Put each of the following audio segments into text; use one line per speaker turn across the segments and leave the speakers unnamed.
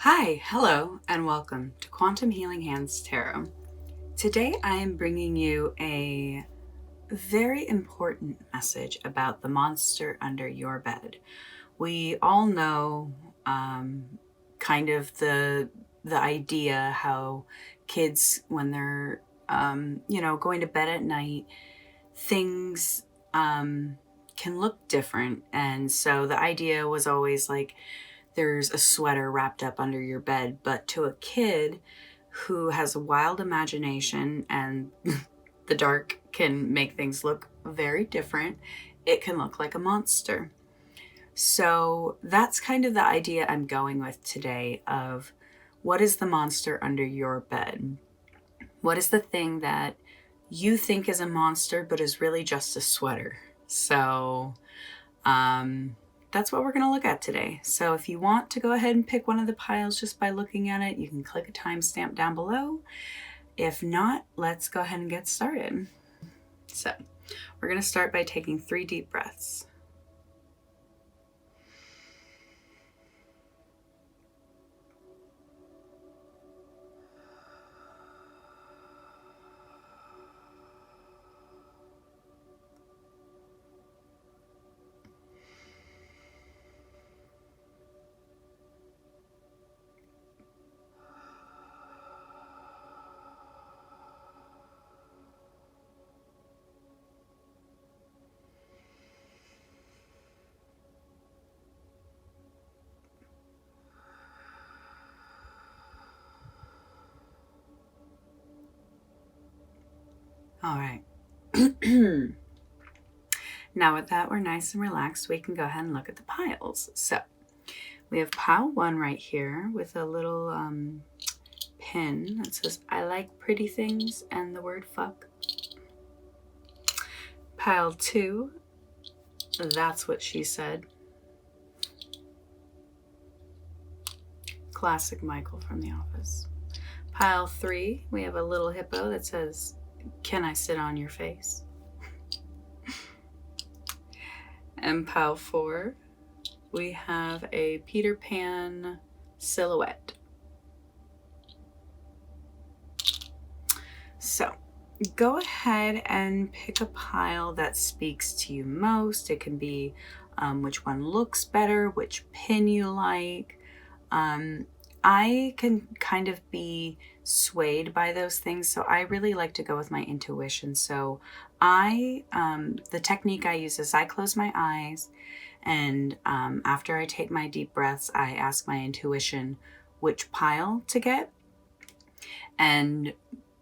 Hi, hello, and welcome to Quantum Healing Hands Tarot. Today I am bringing you a very important message about the monster under your bed. We all know kind of the idea how kids, when they're going to bed at night, things can look different, and so the idea was always like there's a sweater wrapped up under your bed. But to a kid who has a wild imagination and the dark can make things look very different, it can look like a monster. So that's kind of the idea I'm going with today of what is the monster under your bed? What is the thing that you think is a monster but is really just a sweater? So that's what we're going to look at today. So if you want to go ahead and pick one of the piles just by looking at it, you can click a timestamp down below. If not, let's go ahead and get started. So we're going to start by taking 3 deep breaths. All right. Now with that, we're nice and relaxed. We can go ahead and look at the piles. So we have pile 1 right here with a little pin that says, I like pretty things, and the word fuck. Pile 2, that's what she said. Classic Michael from The Office. Pile 3, we have a little hippo that says, can I sit on your face? And pile 4, we have a Peter Pan silhouette. So go ahead and pick a pile that speaks to you most. It can be which one looks better, which pin you like. I can kind of be swayed by those things, so I really like to go with my intuition. So the technique I use is I close my eyes, and after I take my deep breaths, I ask my intuition which pile to get. And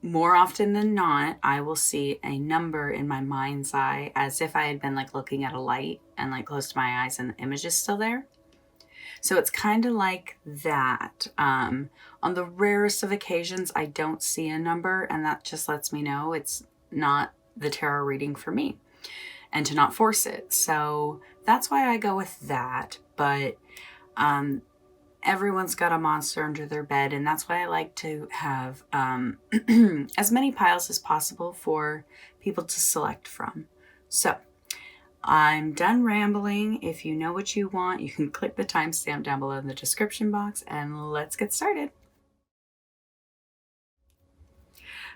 more often than not, I will see a number in my mind's eye as if I had been like looking at a light and like closed my eyes and the image is still there. So it's kind of like that. On the rarest of occasions, I don't see a number, and that just lets me know it's not the tarot reading for me and to not force it. So that's why I go with that. But everyone's got a monster under their bed, and that's why I like to have as many piles as possible for people to select from. So I'm done rambling. If you know what you want, you can click the timestamp down below in the description box, and let's get started.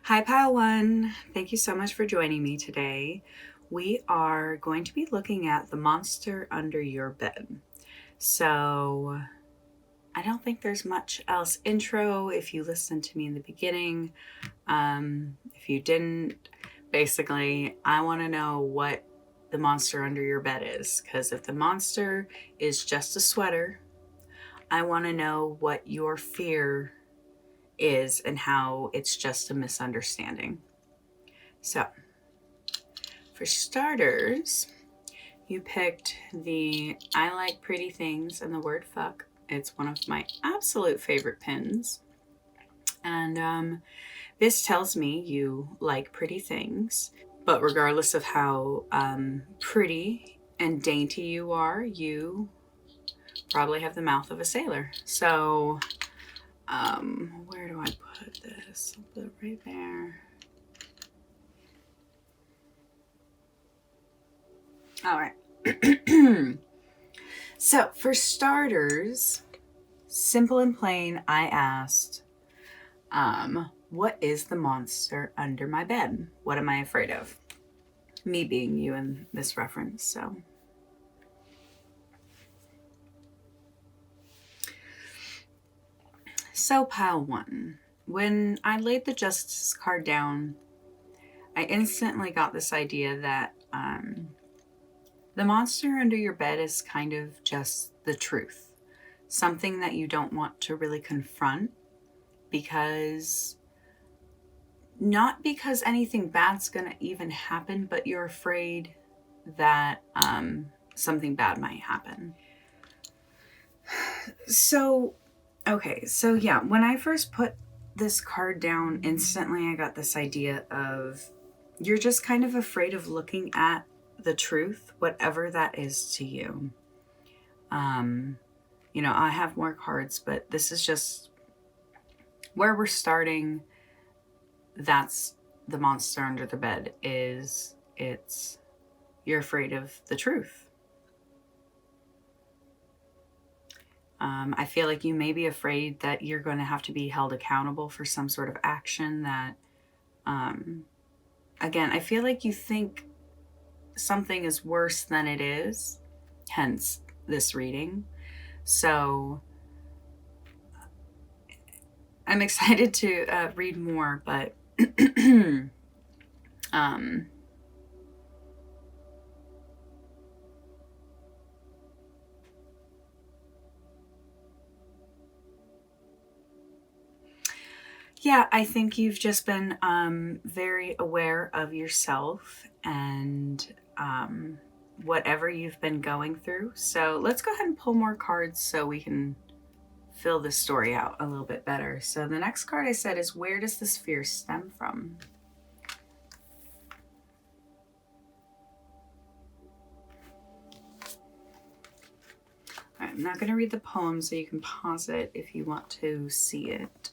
Hi, Pile 1. Thank you so much for joining me today. We are going to be looking at the monster under your bed. So I don't think there's much else intro if you listened to me in the beginning. If you didn't, basically, I want to know what the monster under your bed is, because if the monster is just a sweater, I want to know what your fear is and how it's just a misunderstanding. So for starters, you picked the I like pretty things and the word fuck. It's one of my absolute favorite pins. And this tells me you like pretty things. But regardless of how pretty and dainty you are, you probably have the mouth of a sailor. So where do I put this? I'll put it right there. All right. So for starters, Simple and plain, I asked, what is the monster under my bed? What am I afraid of? Me being you in this reference, so. So, pile one. When I laid the Justice card down, I instantly got this idea that the monster under your bed is kind of just the truth. Something that you don't want to really confront because, not because anything bad's gonna even happen, but you're afraid that something bad might happen. So, okay, so yeah, when I first put this card down, instantly I got this idea of you're just kind of afraid of looking at the truth, whatever that is to you. You know, I have more cards, but this is just where we're starting. That's the monster under the bed, is you're afraid of the truth. I feel like you may be afraid that you're going to have to be held accountable for some sort of action that, again, I feel like you think something is worse than it is, hence this reading. So I'm excited to read more, but yeah, I think you've just been very aware of yourself and whatever you've been going through. So let's go ahead and pull more cards so we can fill this story out a little bit better. So the next card I said is, where does this fear stem from? All right, I'm not going to read the poem, so you can pause it if you want to see it.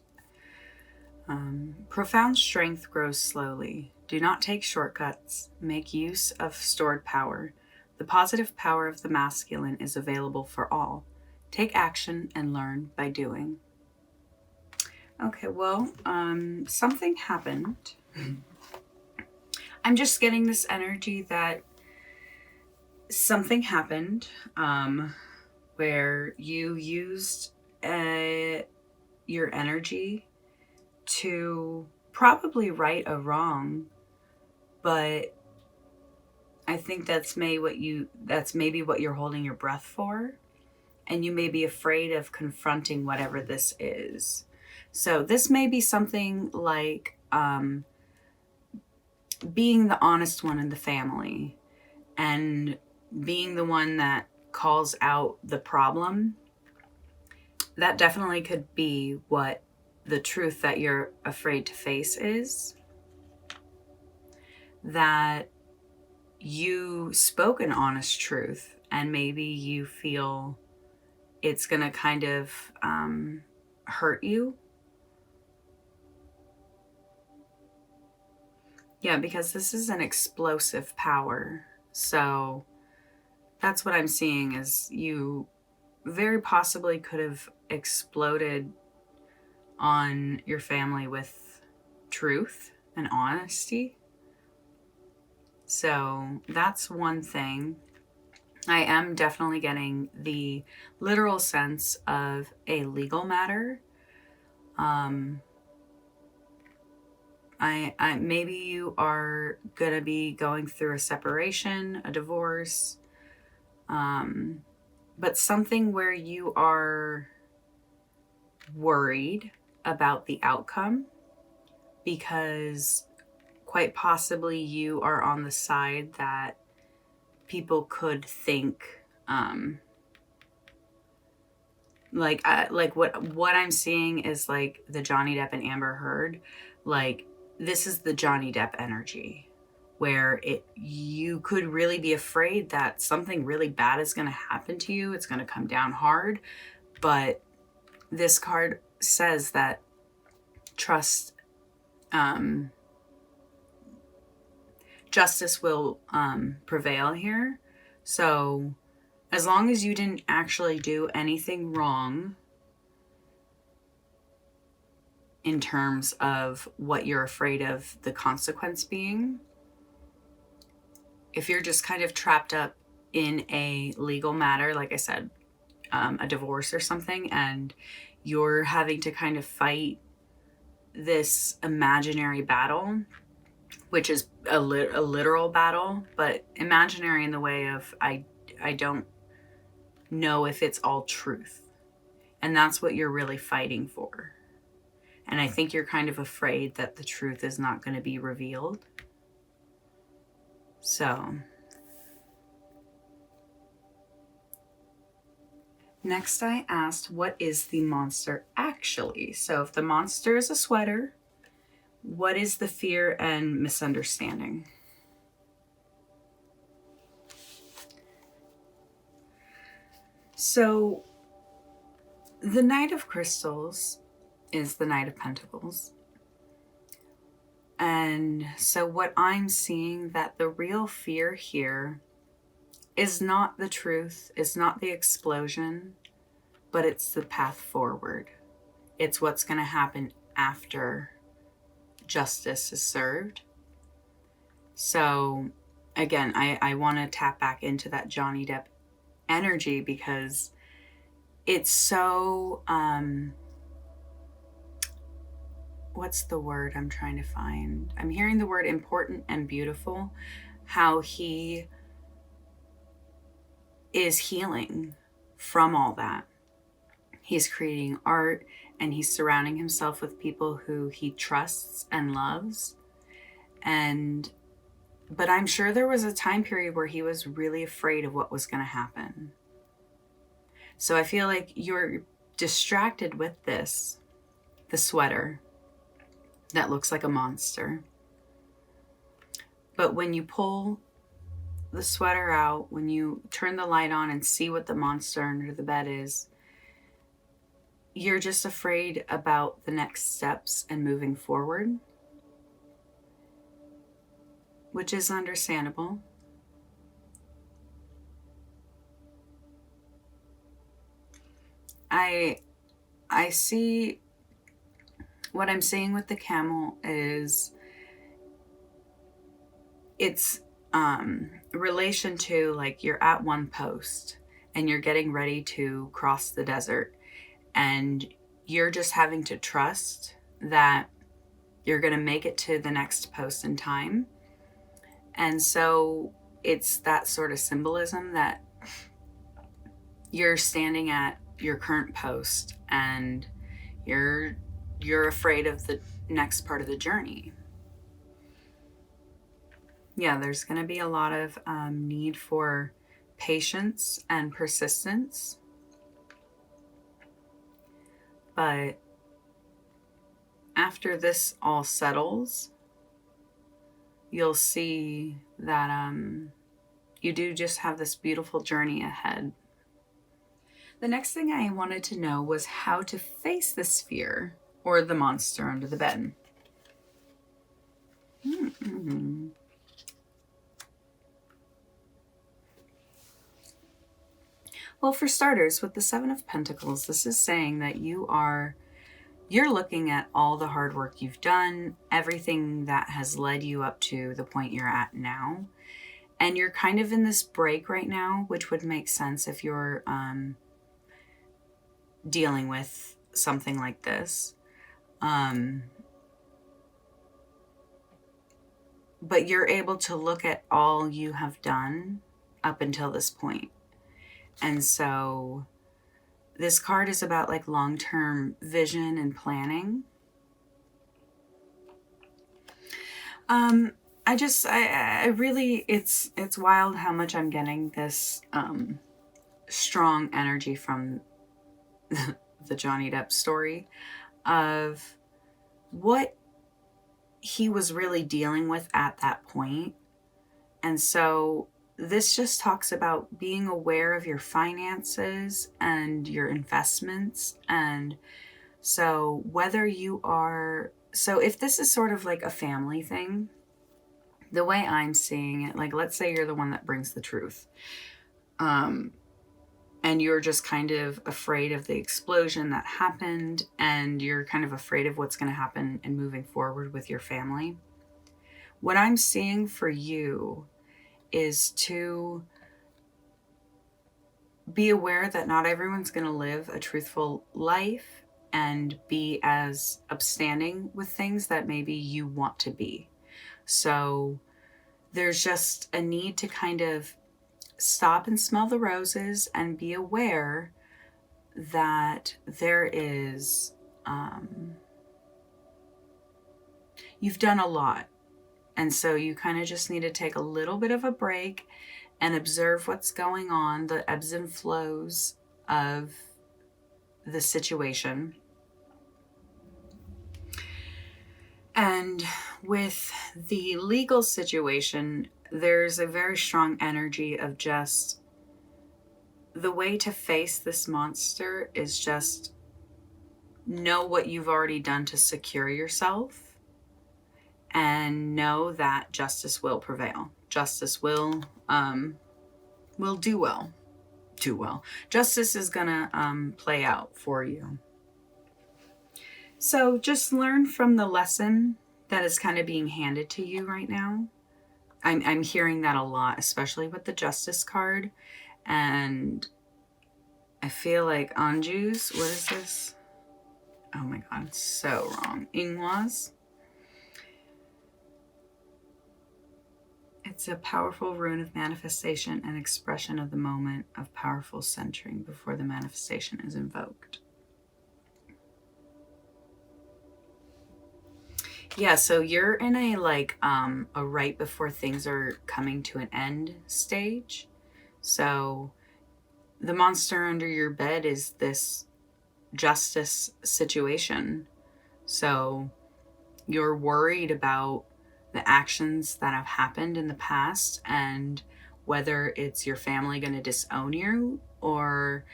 Profound strength grows slowly. Do not take shortcuts. Make use of stored power. The positive power of the masculine is available for all. Take action and learn by doing. Okay, well, something happened. I'm just getting this energy that something happened where you used your energy to probably right a wrong, but I think that's maybe what you're holding your breath for, and you may be afraid of confronting whatever this is. So this may be something like being the honest one in the family and being the one that calls out the problem. That definitely could be what the truth that you're afraid to face is. That you spoke an honest truth and maybe you feel it's going to kind of hurt you. Yeah, because this is an explosive power. So that's what I'm seeing, is you very possibly could have exploded on your family with truth and honesty. So that's one thing. I am definitely getting the literal sense of a legal matter. I maybe you are gonna be going through a separation, a divorce, but something where you are worried about the outcome, because quite possibly you are on the side that people could think like what I'm seeing is like the Johnny Depp and Amber Heard. Like, this is the Johnny Depp energy, where you could really be afraid that something really bad is going to happen to you. It's going to come down hard. But this card says that trust, justice will prevail here. So as long as you didn't actually do anything wrong, in terms of what you're afraid of the consequence being. If you're just kind of trapped up in a legal matter, like I said, a divorce or something, and you're having to kind of fight this imaginary battle, which is a literal battle, but imaginary in the way of I don't know if it's all truth. And that's what you're really fighting for. And I think you're kind of afraid that the truth is not going to be revealed. So, next I asked, what is the monster actually? So if the monster is a sweater, what is the fear and misunderstanding? So the Knight of Crystals is the Knight of Pentacles. And so what I'm seeing, that the real fear here is not the truth, it's not the explosion, but it's the path forward. It's what's going to happen after justice is served. So again, I want to tap back into that Johnny Depp energy, because it's so, what's the word I'm trying to find? I'm hearing the word important and beautiful, how he is healing from all that. He's creating art and he's surrounding himself with people who he trusts and loves. But I'm sure there was a time period where he was really afraid of what was going to happen. So I feel like you're distracted with this, the sweater that looks like a monster. But when you pull the sweater out, when you turn the light on and see what the monster under the bed is, you're just afraid about the next steps and moving forward, which is understandable. I see what I'm seeing with the camel is it's relation to, like, you're at one post and you're getting ready to cross the desert, and you're just having to trust that you're going to make it to the next post in time. And so it's that sort of symbolism that you're standing at your current post and you're afraid of the next part of the journey. Yeah, there's going to be a lot of need for patience and persistence. But after this all settles, you'll see that you do just have this beautiful journey ahead. The next thing I wanted to know was how to face this fear, or the monster under the bed. Mm-hmm. Well, for starters, with the Seven of Pentacles, this is saying that you're looking at all the hard work you've done, everything that has led you up to the point you're at now. And you're kind of in this break right now, which would make sense if you're dealing with something like this. But you're able to look at all you have done up until this point. And so this card is about, like, long-term vision and planning. I really, it's wild how much I'm getting this strong energy from the Johnny Depp story of what he was really dealing with at that point. And so this just talks about being aware of your finances and your investments. And so if this is sort of like a family thing, the way I'm seeing it, like, let's say you're the one that brings the truth. And and you're just kind of afraid of the explosion that happened, and you're kind of afraid of what's going to happen in moving forward with your family. What I'm seeing for you is to be aware that not everyone's going to live a truthful life and be as upstanding with things that maybe you want to be. So there's just a need to kind of stop and smell the roses and be aware that there is, you've done a lot. And so you kind of just need to take a little bit of a break and observe what's going on, the ebbs and flows of the situation. And with the legal situation, there's a very strong energy of just the way to face this monster is just know what you've already done to secure yourself and know that justice will prevail. Justice will do well. Justice is gonna play out for you. So just learn from the lesson that is kind of being handed to you right now. I'm hearing that a lot, especially with the Justice card. And I feel like Anjus, what is this? Oh my God, so wrong. Ingwas. It's a powerful rune of manifestation and expression of the moment of powerful centering before the manifestation is invoked. Yeah, so you're in a right before things are coming to an end stage. So the monster under your bed is this justice situation. So you're worried about the actions that have happened in the past and whether it's your family going to disown you or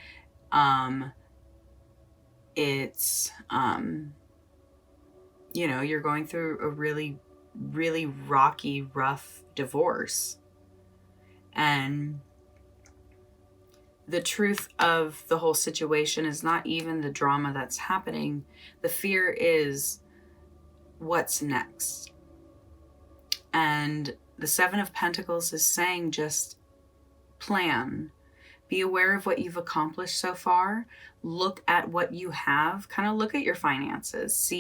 it's you're going through a really, really rocky, rough divorce. And the truth of the whole situation is not even the drama that's happening. The fear is what's next. And the Seven of Pentacles is saying just plan. Be aware of what you've accomplished so far. Look at what you have. Kind of look at your finances.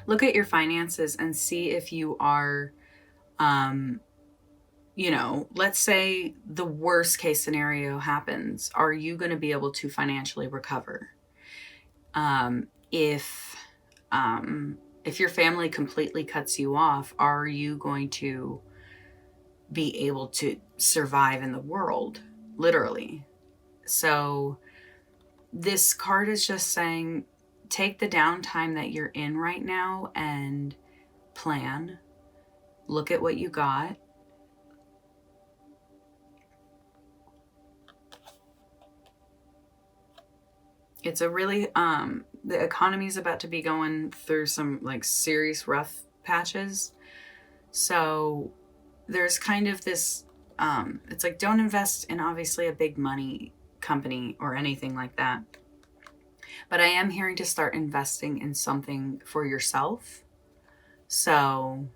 Look at your finances and see if you are, let's say the worst case scenario happens. Are you going to be able to financially recover? If your family completely cuts you off, are you going to be able to survive in the world? Literally. So this card is just saying, take the downtime that you're in right now and plan. Look at what you got. It's a really, the economy is about to be going through some serious rough patches. So there's kind of this, it's like, don't invest in obviously a big money company or anything like that. But I am hearing to start investing in something for yourself. So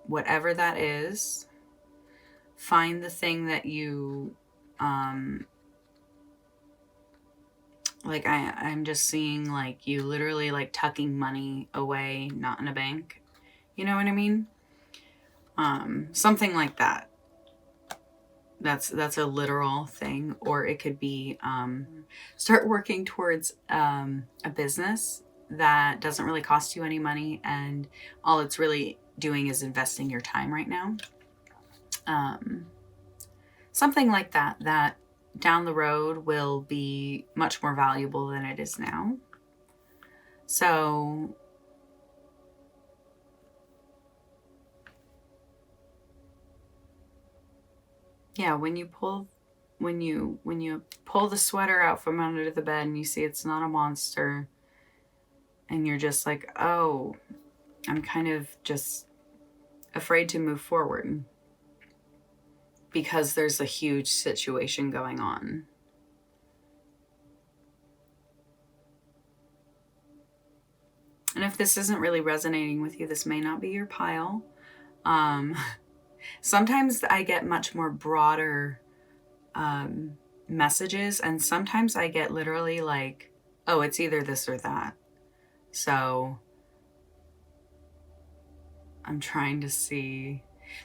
whatever that is, find the thing that you, I'm just seeing you literally tucking money away, not in a bank. You know what I mean? Something like that. That's a literal thing. Or it could be start working towards a business that doesn't really cost you any money, and all it's really doing is investing your time right now. Something like that down the road will be much more valuable than it is now. So yeah, when you pull the sweater out from under the bed and you see it's not a monster, and you're just like, oh, I'm kind of just afraid to move forward because there's a huge situation going on. if this isn't really resonating with you, this may not be your pile. Sometimes I get much more broader messages, and sometimes I get literally like, oh, it's either this or that. So I'm trying to see.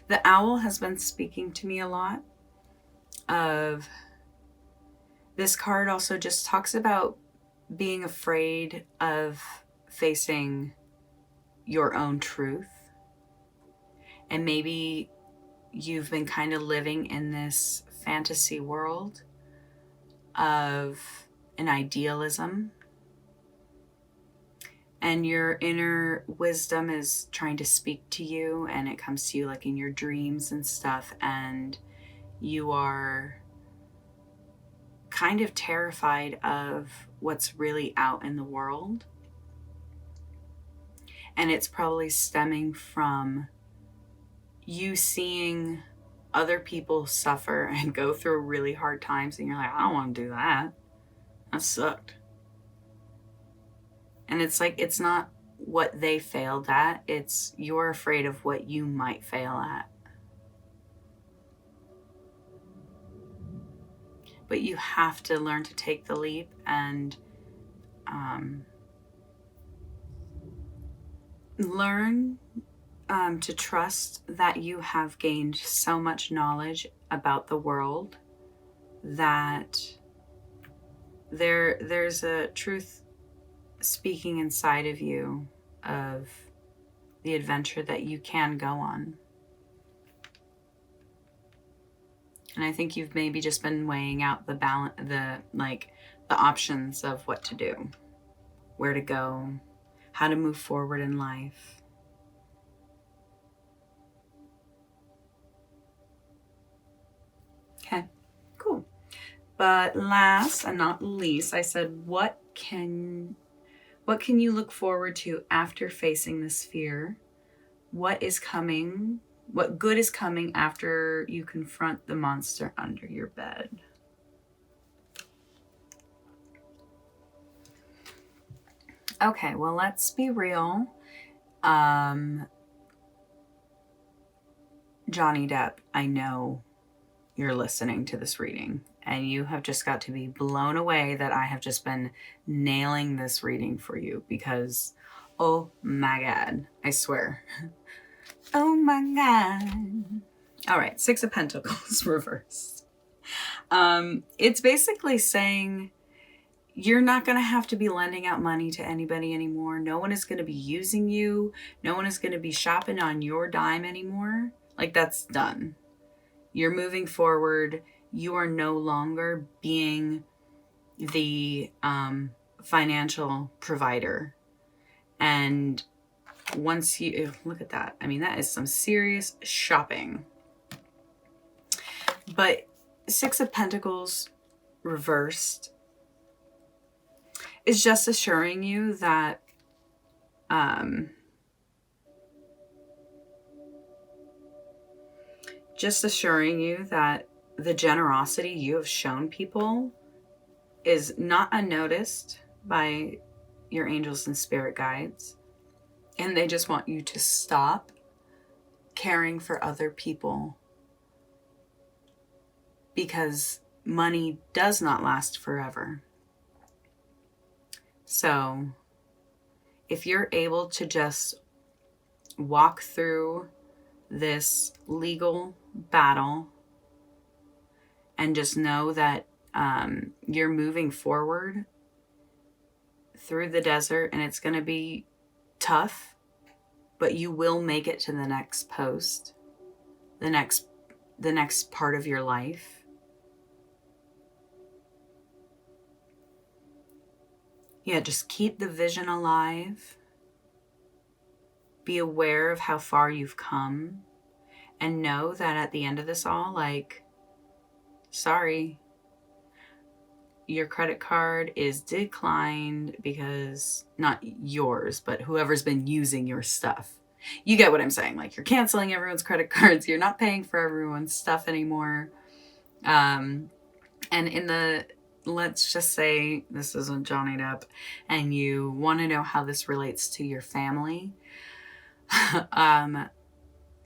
The owl has been speaking to me a lot. This card also just talks about being afraid of facing your own truth. And maybe you've been kind of living in this fantasy world of an idealism. And your inner wisdom is trying to speak to you, and it comes to you like in your dreams and stuff. And you are kind of terrified of what's really out in the world. And it's probably stemming from you seeing other people suffer and go through really hard times, and you're like, I don't want to do that. That sucked. And it's like, it's not what they failed at, it's you're afraid of what you might fail at. But you have to learn to take the leap and learn to trust that you have gained so much knowledge about the world that there's a truth speaking inside of you of the adventure that you can go on. And I think you've maybe just been weighing out the balance, the options of what to do, where to go, how to move forward in life. Okay, cool. But last and not least, I said, what can you look forward to after facing this fear? What is coming? What good is coming after you confront the monster under your bed? Okay, well, let's be real. Johnny Depp, I know you're listening to this reading, and you have just got to be blown away that I have just been nailing this reading for you, because, oh my God, I swear. Oh my God. All right, Six of Pentacles reversed. It's basically saying you're not going to have to be lending out money to anybody anymore. No one is going to be using you. No one is going to be shopping on your dime anymore. Like, that's done. You're moving forward. You are no longer being the financial provider. And once you look at that, I mean, that is some serious shopping. But Six of Pentacles reversed is just assuring you that the generosity you have shown people is not unnoticed by your angels and spirit guides. And they just want you to stop caring for other people, because money does not last forever. So if you're able to just walk through this legal battle and just know that you're moving forward through the desert, and it's going to be tough, but you will make it to the next post, the next part of your life. Yeah, just keep the vision alive. Be aware of how far you've come, and know that at the end of this all, like, sorry, your credit card is declined because, not yours, but whoever's been using your stuff. You get what I'm saying? Like, you're canceling everyone's credit cards. You're not paying for everyone's stuff anymore. And in the let's just say this isn't Johnny Depp and you want to know how this relates to your family.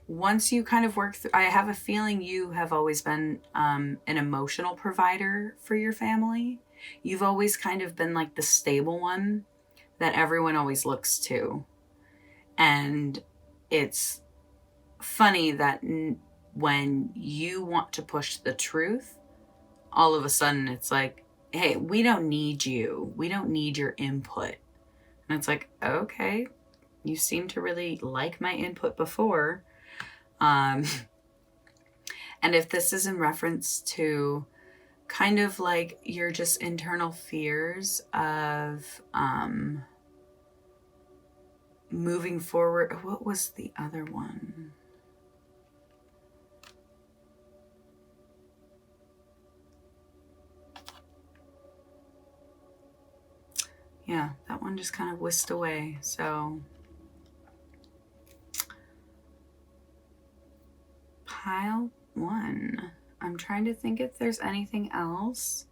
Once you kind of work through, I have a feeling you have always been an emotional provider for your family. You've always kind of been like the stable one that everyone always looks to. And it's funny that when you want to push the truth, all of a sudden it's like, hey, we don't need you. We don't need your input. And it's like, okay, you seem to really like my input before. And if this is in reference to kind of like your just internal fears of moving forward. What was the other one? Yeah, that one just kind of whisked away. So pile 1. I'm trying to think if there's anything else.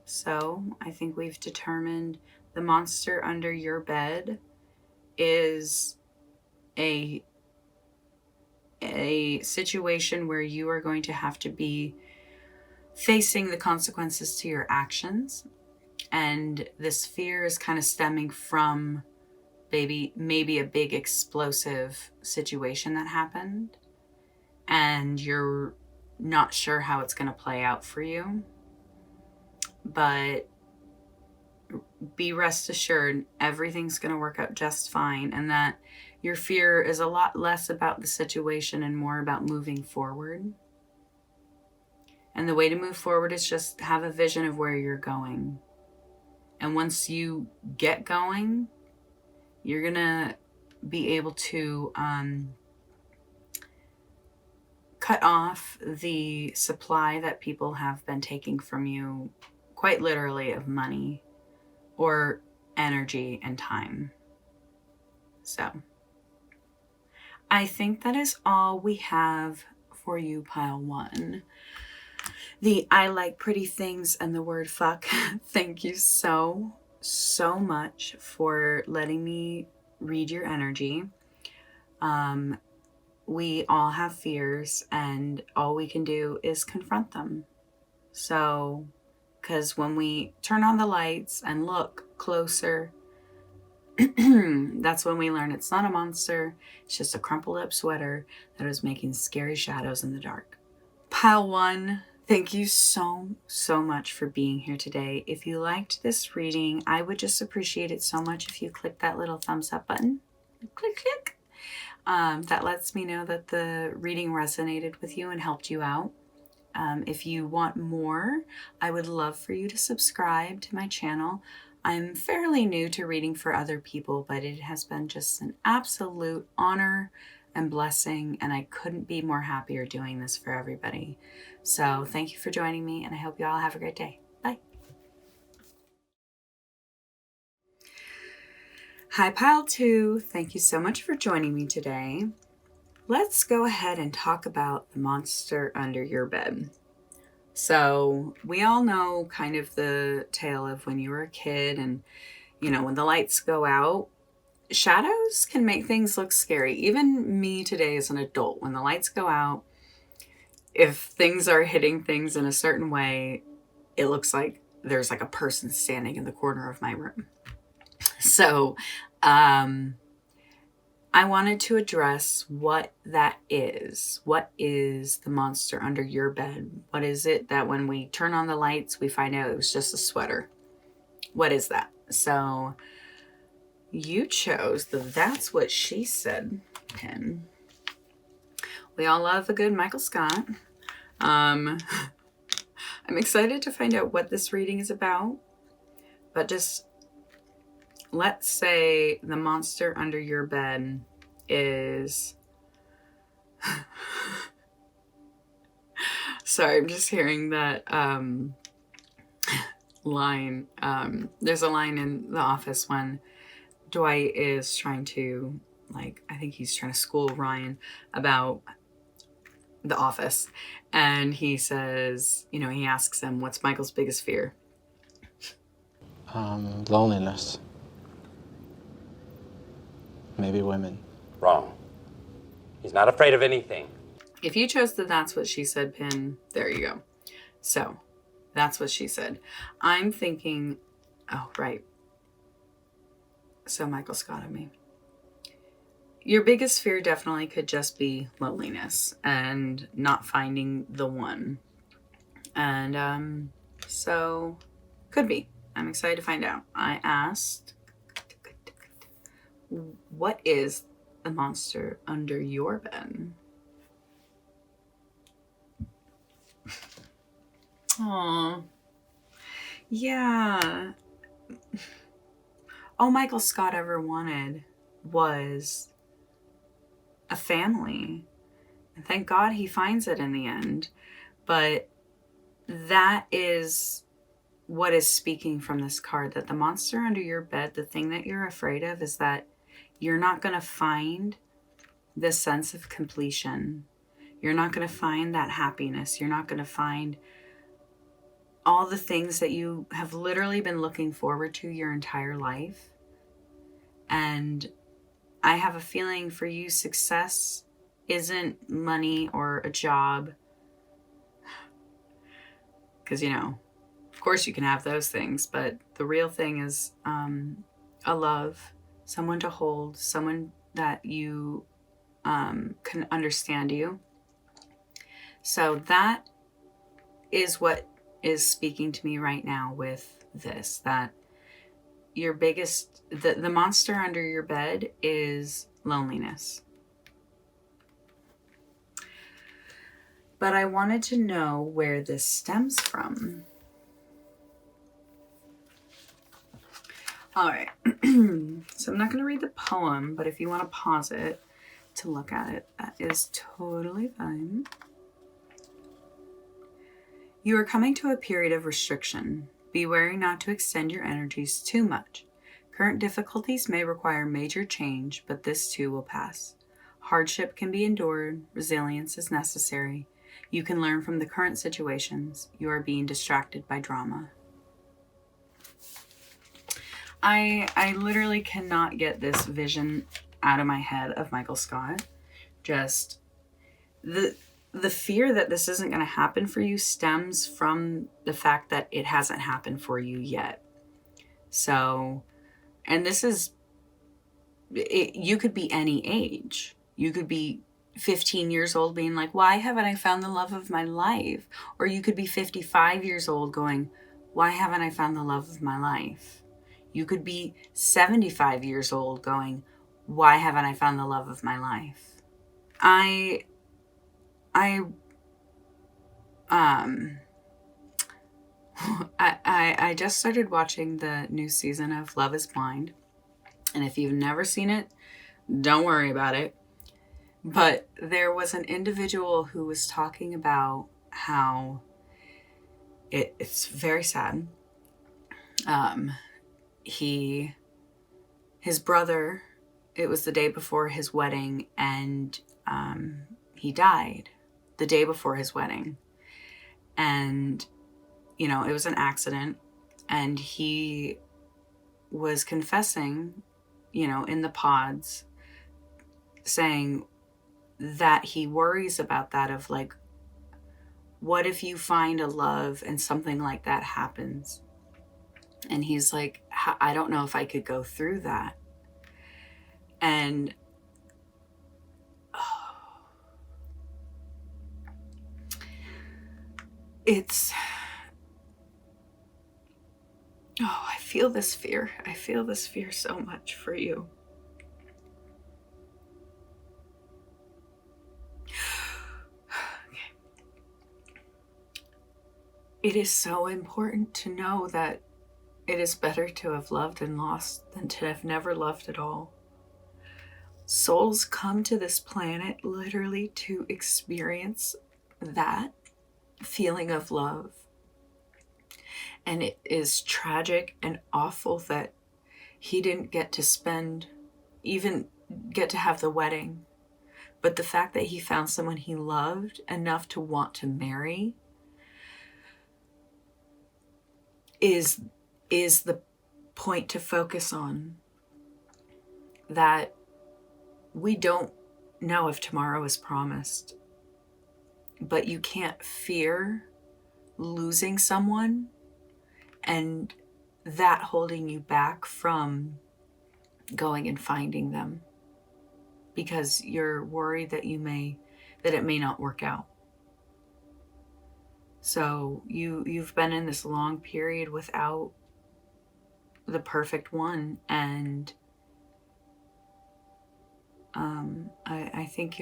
So I think we've determined the monster under your bed is a situation where you are going to have to be facing the consequences to your actions. And this fear is kind of stemming from maybe a big explosive situation that happened. And you're not sure how it's going to play out for you. But be rest assured, everything's going to work out just fine. And that your fear is a lot less about the situation and more about moving forward. And the way to move forward is just have a vision of where you're going. And once you get going, you're going to be able to cut off the supply that people have been taking from you, quite literally, of money or energy and time. So I think that is all we have for you, pile 1. The I like pretty things and the word fuck. Thank you so much for letting me read your energy. We all have fears and all we can do is confront them. So, because when we turn on the lights and look closer, that's when we learn it's not a monster. It's just a crumpled up sweater that is making scary shadows in the dark. Pile 1, thank you so much for being here today. If you liked this reading, I would just appreciate it so much if you click that little thumbs up button. Click. That lets me know that the reading resonated with you and helped you out. If you want more, I would love for you to subscribe to my channel. I'm fairly new to reading for other people, but it has been just an absolute honor and blessing, and I couldn't be more happier doing this for everybody. So thank you for joining me, and I hope you all have a great day. Bye. Hi, Pile 2. Thank you so much for joining me today. Let's go ahead and talk about the monster under your bed. So we all know kind of the tale of when you were a kid and, when the lights go out, shadows can make things look scary. Even me today as an adult, when the lights go out, if things are hitting things in a certain way, it looks like there's like a person standing in the corner of my room. So I wanted to address what that is. What is the monster under your bed? What is it that when we turn on the lights, we find out it was just a sweater? What is that? So you chose the That's What She Said pin. We all love a good Michael Scott. I'm excited to find out what this reading is about, but just let's say the monster under your bed is... Sorry, I'm just hearing that line. There's a line in The Office when Dwight is trying to, I think he's trying to school Ryan about the office, and he says, he asks him, what's Michael's biggest fear?
Loneliness. Maybe women.
Wrong. He's not afraid of anything.
If you chose the That's What She Said pin, there you go. So, that's what she said. I'm thinking, oh, right. So Michael Scott and me. Your biggest fear definitely could just be loneliness and not finding the one. And so, could be. I'm excited to find out. I asked, what is the monster under your bed? Aw. Yeah. All Michael Scott ever wanted was a family. And thank God he finds it in the end. But that is what is speaking from this card, that the monster under your bed, the thing that you're afraid of, is that you're not going to find the sense of completion. You're not going to find that happiness. You're not going to find all the things that you have literally been looking forward to your entire life. And I have a feeling for you, success isn't money or a job. Because, of course you can have those things, but the real thing is a love, someone to hold, someone that you can understand you. So that is what is speaking to me right now with this, that your biggest, the monster under your bed is loneliness. But I wanted to know where this stems from. All right. So I'm not going to read the poem, but if you want to pause it to look at it, that is totally fine. You are coming to a period of restriction. Be wary not to extend your energies too much. Current difficulties may require major change, but this too will pass. Hardship can be endured. Resilience is necessary. You can learn from the current situations. You are being distracted by drama. I literally cannot get this vision out of my head of Michael Scott. Just the fear that this isn't going to happen for you stems from the fact that it hasn't happened for you yet. So, and this is, you could be any age. You could be 15 years old being like, why haven't I found the love of my life? Or you could be 55 years old going, why haven't I found the love of my life? You could be 75 years old going, why haven't I found the love of my life? I just started watching the new season of Love is Blind. And if you've never seen it, don't worry about it. But there was an individual who was talking about how it's very sad. His brother, it was the day before his wedding, and he died the day before his wedding. And, it was an accident, and he was confessing, in the pods, saying that he worries about that of like, what if you find a love and something like that happens? And he's like, I don't know if I could go through that. And I feel this fear. I feel this fear so much for you. Okay. It is so important to know that it is better to have loved and lost than to have never loved at all. Souls come to this planet literally to experience that feeling of love. And it is tragic and awful that he didn't get to even get to have the wedding. But the fact that he found someone he loved enough to want to marry is the point to focus on. That we don't know if tomorrow is promised, but you can't fear losing someone and that holding you back from going and finding them because you're worried that it may not work out. So you've been in this long period without the perfect one, and I think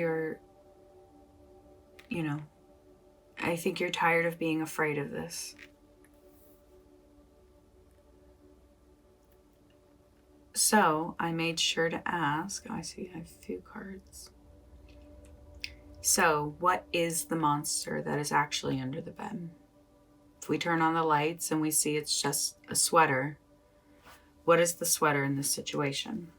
I think you're tired of being afraid of this. So I made sure to ask, I see I have a few cards. So what is the monster that is actually under the bed? If we turn on the lights and we see it's just a sweater, what is the sweater in this situation?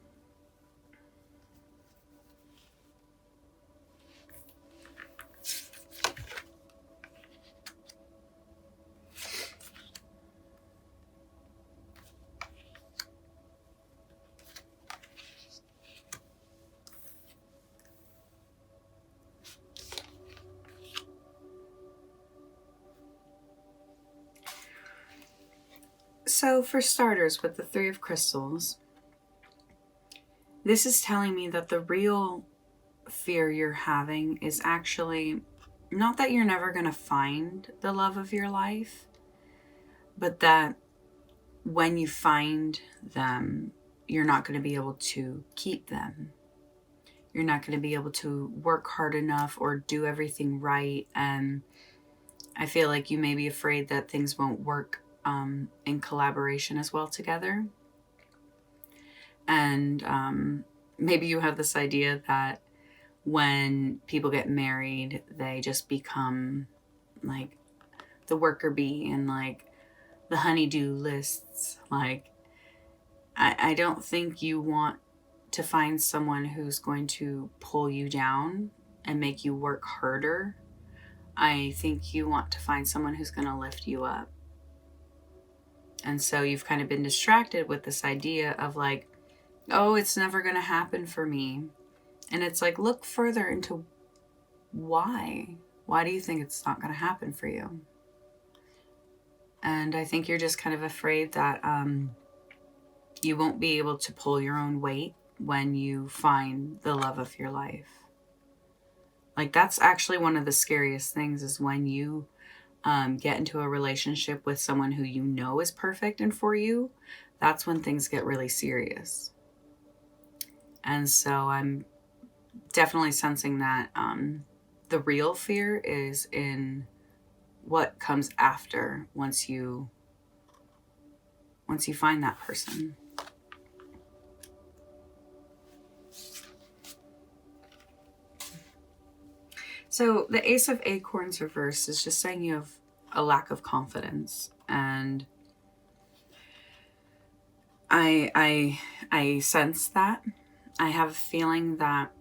So for starters, with the Three of Crystals, this is telling me that the real fear you're having is actually not that you're never going to find the love of your life, but that when you find them, you're not going to be able to keep them. You're not going to be able to work hard enough or do everything right. And I feel like you may be afraid that things won't work in collaboration as well together. And maybe you have this idea that when people get married, they just become like the worker bee and like the honeydew lists. Like, I don't think you want to find someone who's going to pull you down and make you work harder. I think you want to find someone who's going to lift you up. And so you've kind of been distracted with this idea of like, oh, it's never going to happen for me. And it's like, look further into why. Why do you think it's not going to happen for you? And I think you're just kind of afraid that you won't be able to pull your own weight when you find the love of your life. Like, that's actually one of the scariest things, is when you get into a relationship with someone who you know is perfect and for you. That's when things get really serious. And so I'm definitely sensing that the real fear is in what comes after once you find that person. So the Ace of Acorns reversed is just saying you have a lack of confidence, and I sense that. I have a feeling that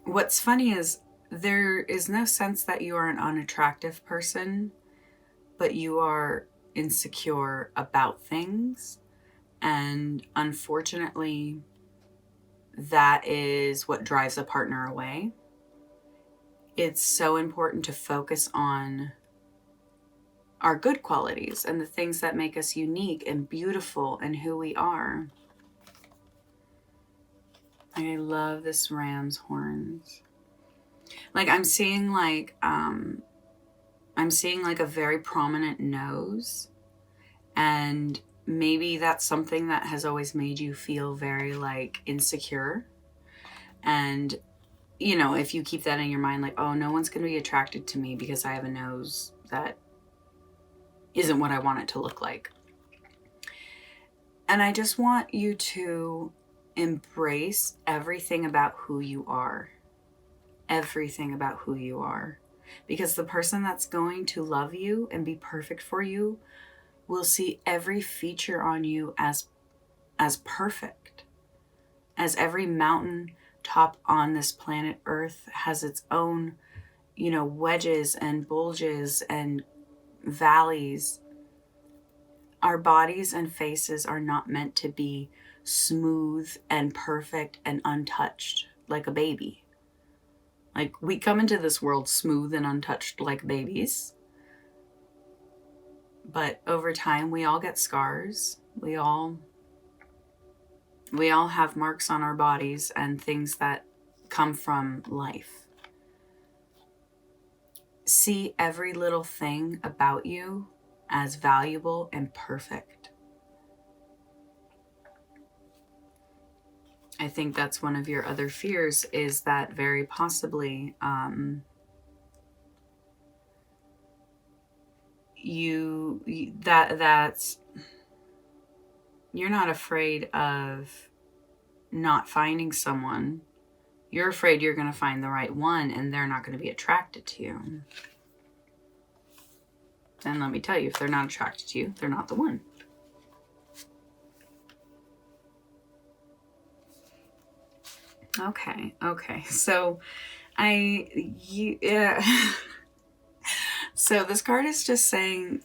what's funny is there is no sense that you are an unattractive person, but you are insecure about things. And unfortunately, that is what drives a partner away. It's so important to focus on our good qualities and the things that make us unique and beautiful and who we are. I love this ram's horns. Like, I'm seeing like a very prominent nose, and maybe that's something that has always made you feel very like insecure. And you know, if you keep that in your mind, like, oh, no one's going to be attracted to me because I have a nose that isn't what I want it to look like. And I just want you to embrace everything about who you are. Everything about who you are. Because the person that's going to love you and be perfect for you will see every feature on you as perfect. As every mountain top on this planet Earth has its own, wedges and bulges and valleys. Our bodies and faces are not meant to be smooth and perfect and untouched like a baby. Like, we come into this world smooth and untouched like babies. But over time, we all get scars. We all have marks on our bodies and things that come from life. See every little thing about you as valuable and perfect. I think that's one of your other fears, is that very possibly that's you're not afraid of not finding someone. You're afraid you're going to find the right one and they're not going to be attracted to you. And let me tell you, if they're not attracted to you, they're not the one. Okay. So so this card is just saying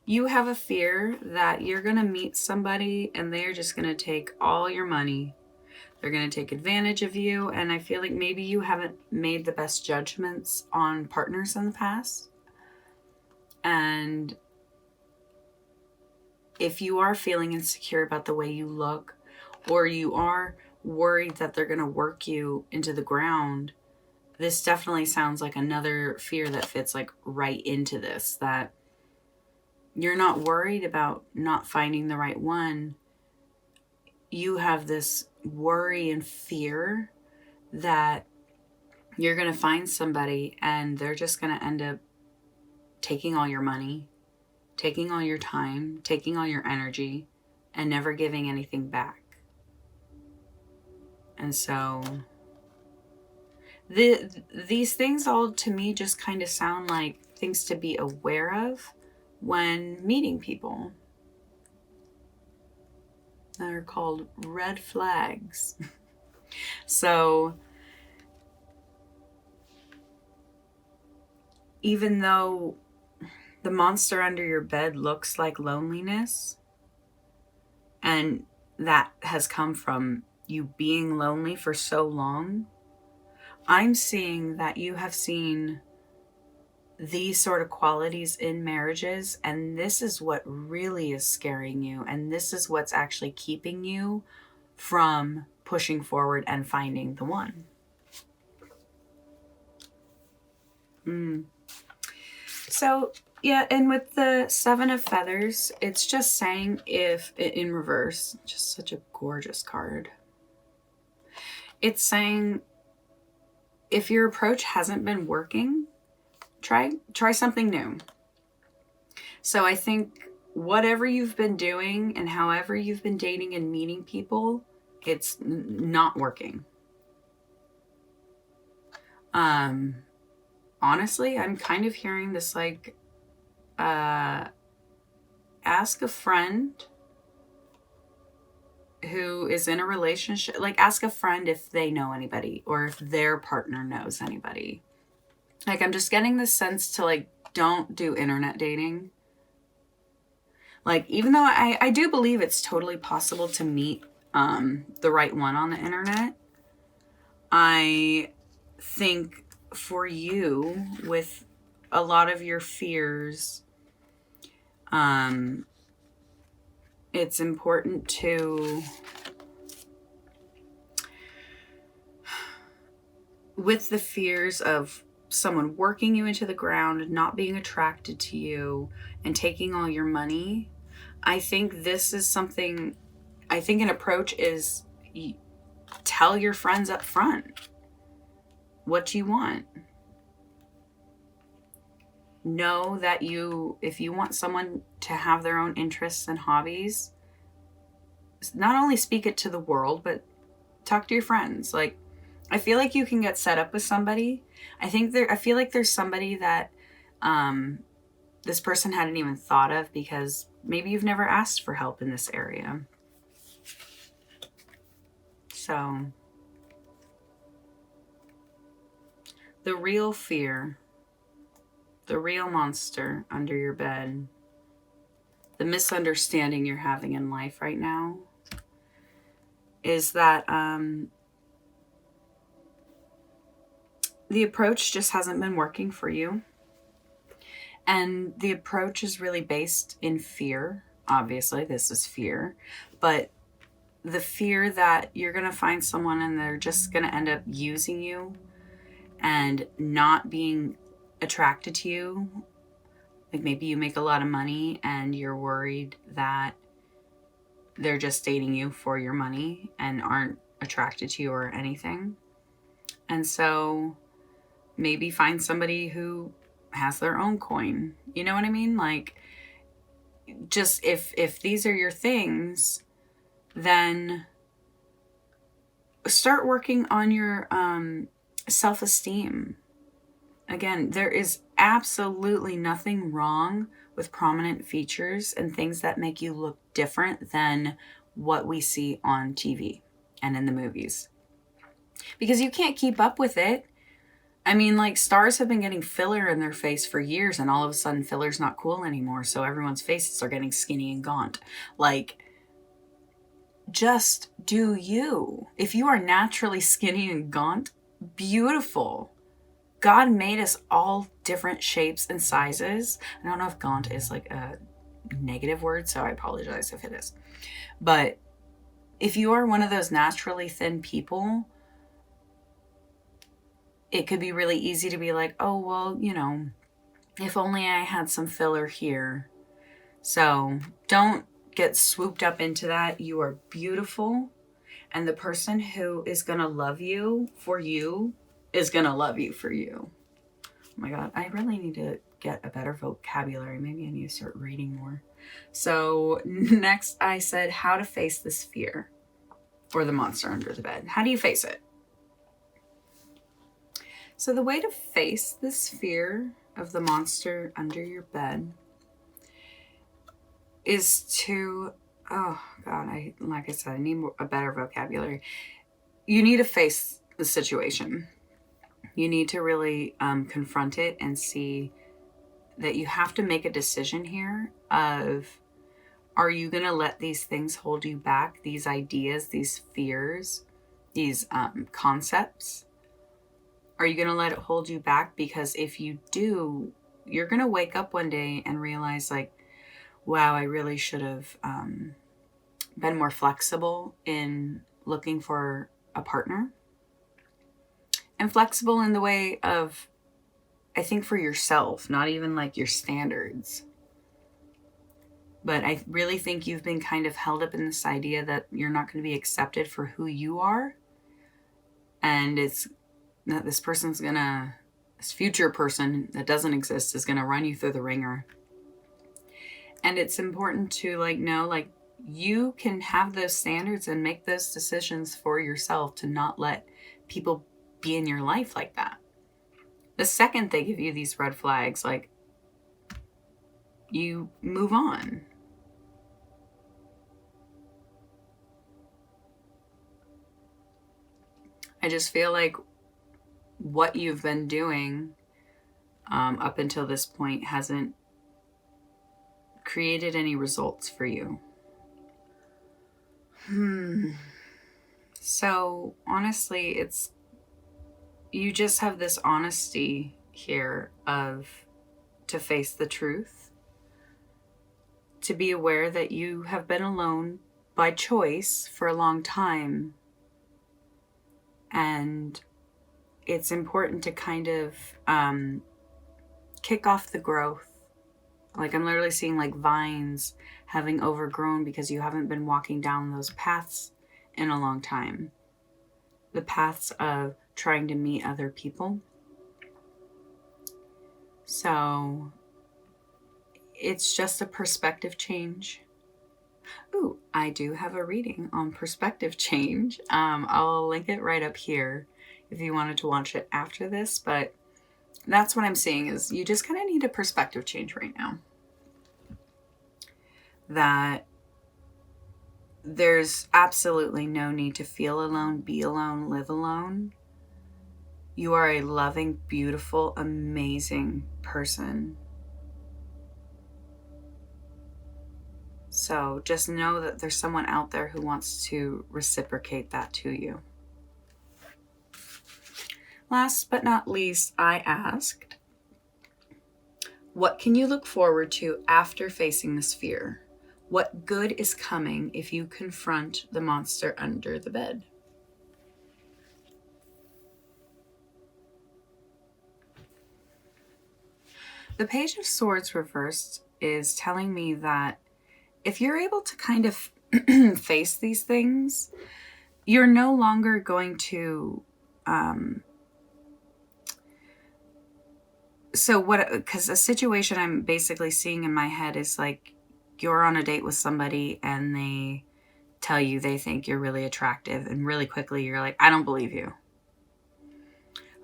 you have a fear that you're going to meet somebody and they're just going to take all your money. They're going to take advantage of you. And I feel like maybe you haven't made the best judgments on partners in the past. And if you are feeling insecure about the way you look, or you are worried that they're going to work you into the ground, this definitely sounds like another fear that fits like right into this, that you're not worried about not finding the right one. You have this worry and fear that you're going to find somebody and they're just going to end up taking all your money, taking all your time, taking all your energy, and never giving anything back. And so these things all to me just kind of sound like things to be aware of when meeting people. That are called red flags. So even though the monster under your bed looks like loneliness, and that has come from you being lonely for so long, I'm seeing that you have seen these sort of qualities in marriages, and this is what really is scaring you, and this is what's actually keeping you from pushing forward and finding the one. So yeah, and with the Seven of Feathers, it's just saying, if in reverse, just such a gorgeous card. It's saying if your approach hasn't been working, try something new. So I think whatever you've been doing and however you've been dating and meeting people, it's not working. Honestly, I'm kind of hearing this like, ask a friend who is in a relationship, like ask a friend if they know anybody or if their partner knows anybody. Like, I'm just getting this sense to like, don't do internet dating. Like, even though I do believe it's totally possible to meet the right one on the internet, I think for you, with a lot of your fears, it's important to, with the fears of someone working you into the ground, not being attracted to you, and taking all your money, I think this is something, I think an approach is tell your friends up front what you want. Know that if you want someone to have their own interests and hobbies, not only speak it to the world, but talk to your friends. Like, I feel like you can get set up with somebody. I feel like there's somebody that this person hadn't even thought of, because maybe you've never asked for help in this area. So, the real fear, the real monster under your bed, the misunderstanding you're having in life right now is that the approach just hasn't been working for you. And the approach is really based in fear. Obviously, this is fear. But the fear that you're going to find someone and they're just going to end up using you and not being attracted to you. Like maybe you make a lot of money and you're worried that they're just dating you for your money and aren't attracted to you or anything. And so maybe find somebody who has their own coin. You know what I mean? Like, just if these are your things, then start working on your self-esteem. Again, there is absolutely nothing wrong with prominent features and things that make you look different than what we see on TV and in the movies. Because you can't keep up with it. I mean, like, stars have been getting filler in their face for years, and all of a sudden filler's not cool anymore, so everyone's faces are getting skinny and gaunt. Like, just do you. If you are naturally skinny and gaunt, beautiful. God made us all different shapes and sizes. I don't know if gaunt is like a negative word, so I apologize if it is. But if you are one of those naturally thin people, it could be really easy to be like, oh, well, you know, if only I had some filler here. So don't get swooped up into that. You are beautiful. And the person who is going to love you for you is going to love you for you. Oh my God, I really need to get a better vocabulary. Maybe I need to start reading more. So next I said how to face this fear or the monster under the bed. How do you face it? So the way to face this fear of the monster under your bed is to, oh God, like I said, I need a better vocabulary. You need to face the situation. You need to really confront it and see that you have to make a decision here of, are you going to let these things hold you back? These ideas, these fears, these concepts? Are you going to let it hold you back? Because if you do, you're going to wake up one day and realize like, wow, I really should have been more flexible in looking for a partner. And flexible in the way of, I think for yourself, not even like your standards. But I really think you've been kind of held up in this idea that you're not going to be accepted for who you are. And it's that this future person that doesn't exist is going to run you through the ringer. And it's important to know, like, you can have those standards and make those decisions for yourself to not let people be in your life like that. The second they give you these red flags, like, you move on. I just feel like what you've been doing up until this point hasn't created any results for you. So honestly, you just have this honesty here to face the truth, to be aware that you have been alone by choice for a long time. And it's important to kind of kick off the growth. Like, I'm literally seeing like vines having overgrown because you haven't been walking down those paths in a long time. The paths of trying to meet other people. So it's just a perspective change. Ooh, I do have a reading on perspective change. I'll link it right up here if you wanted to watch it after this, but that's what I'm seeing is you just kind of need a perspective change right now. That there's absolutely no need to feel alone, be alone, live alone. You are a loving, beautiful, amazing person. So just know that there's someone out there who wants to reciprocate that to you. Last but not least, I asked, what can you look forward to after facing this fear? What good is coming if you confront the monster under the bed? The Page of Swords reversed is telling me that if you're able to kind of face these things, you're no longer going to because a situation I'm basically seeing in my head is like you're on a date with somebody and they tell you they think you're really attractive, and really quickly you're like, I don't believe you.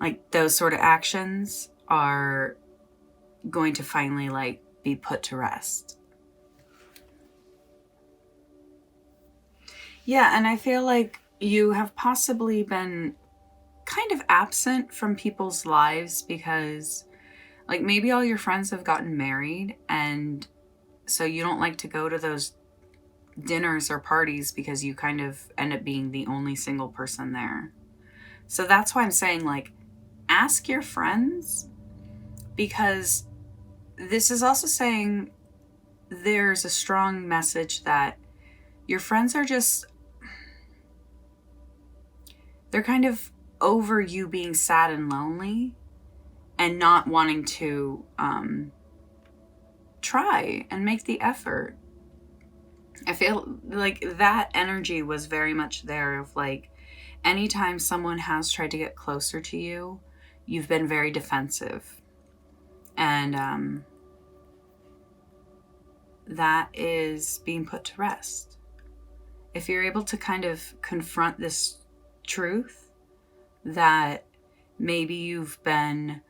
Like, those sort of actions are going to finally like be put to rest. Yeah, and I feel like you have possibly been kind of absent from people's lives because like maybe all your friends have gotten married, and so you don't like to go to those dinners or parties because you kind of end up being the only single person there. So that's why I'm saying, like, ask your friends, because this is also saying there's a strong message that your friends are just, they're kind of over you being sad and lonely and not wanting to try and make the effort. I feel like that energy was very much there of like, anytime someone has tried to get closer to you, you've been very defensive. And that is being put to rest. If you're able to kind of confront this truth that maybe you've been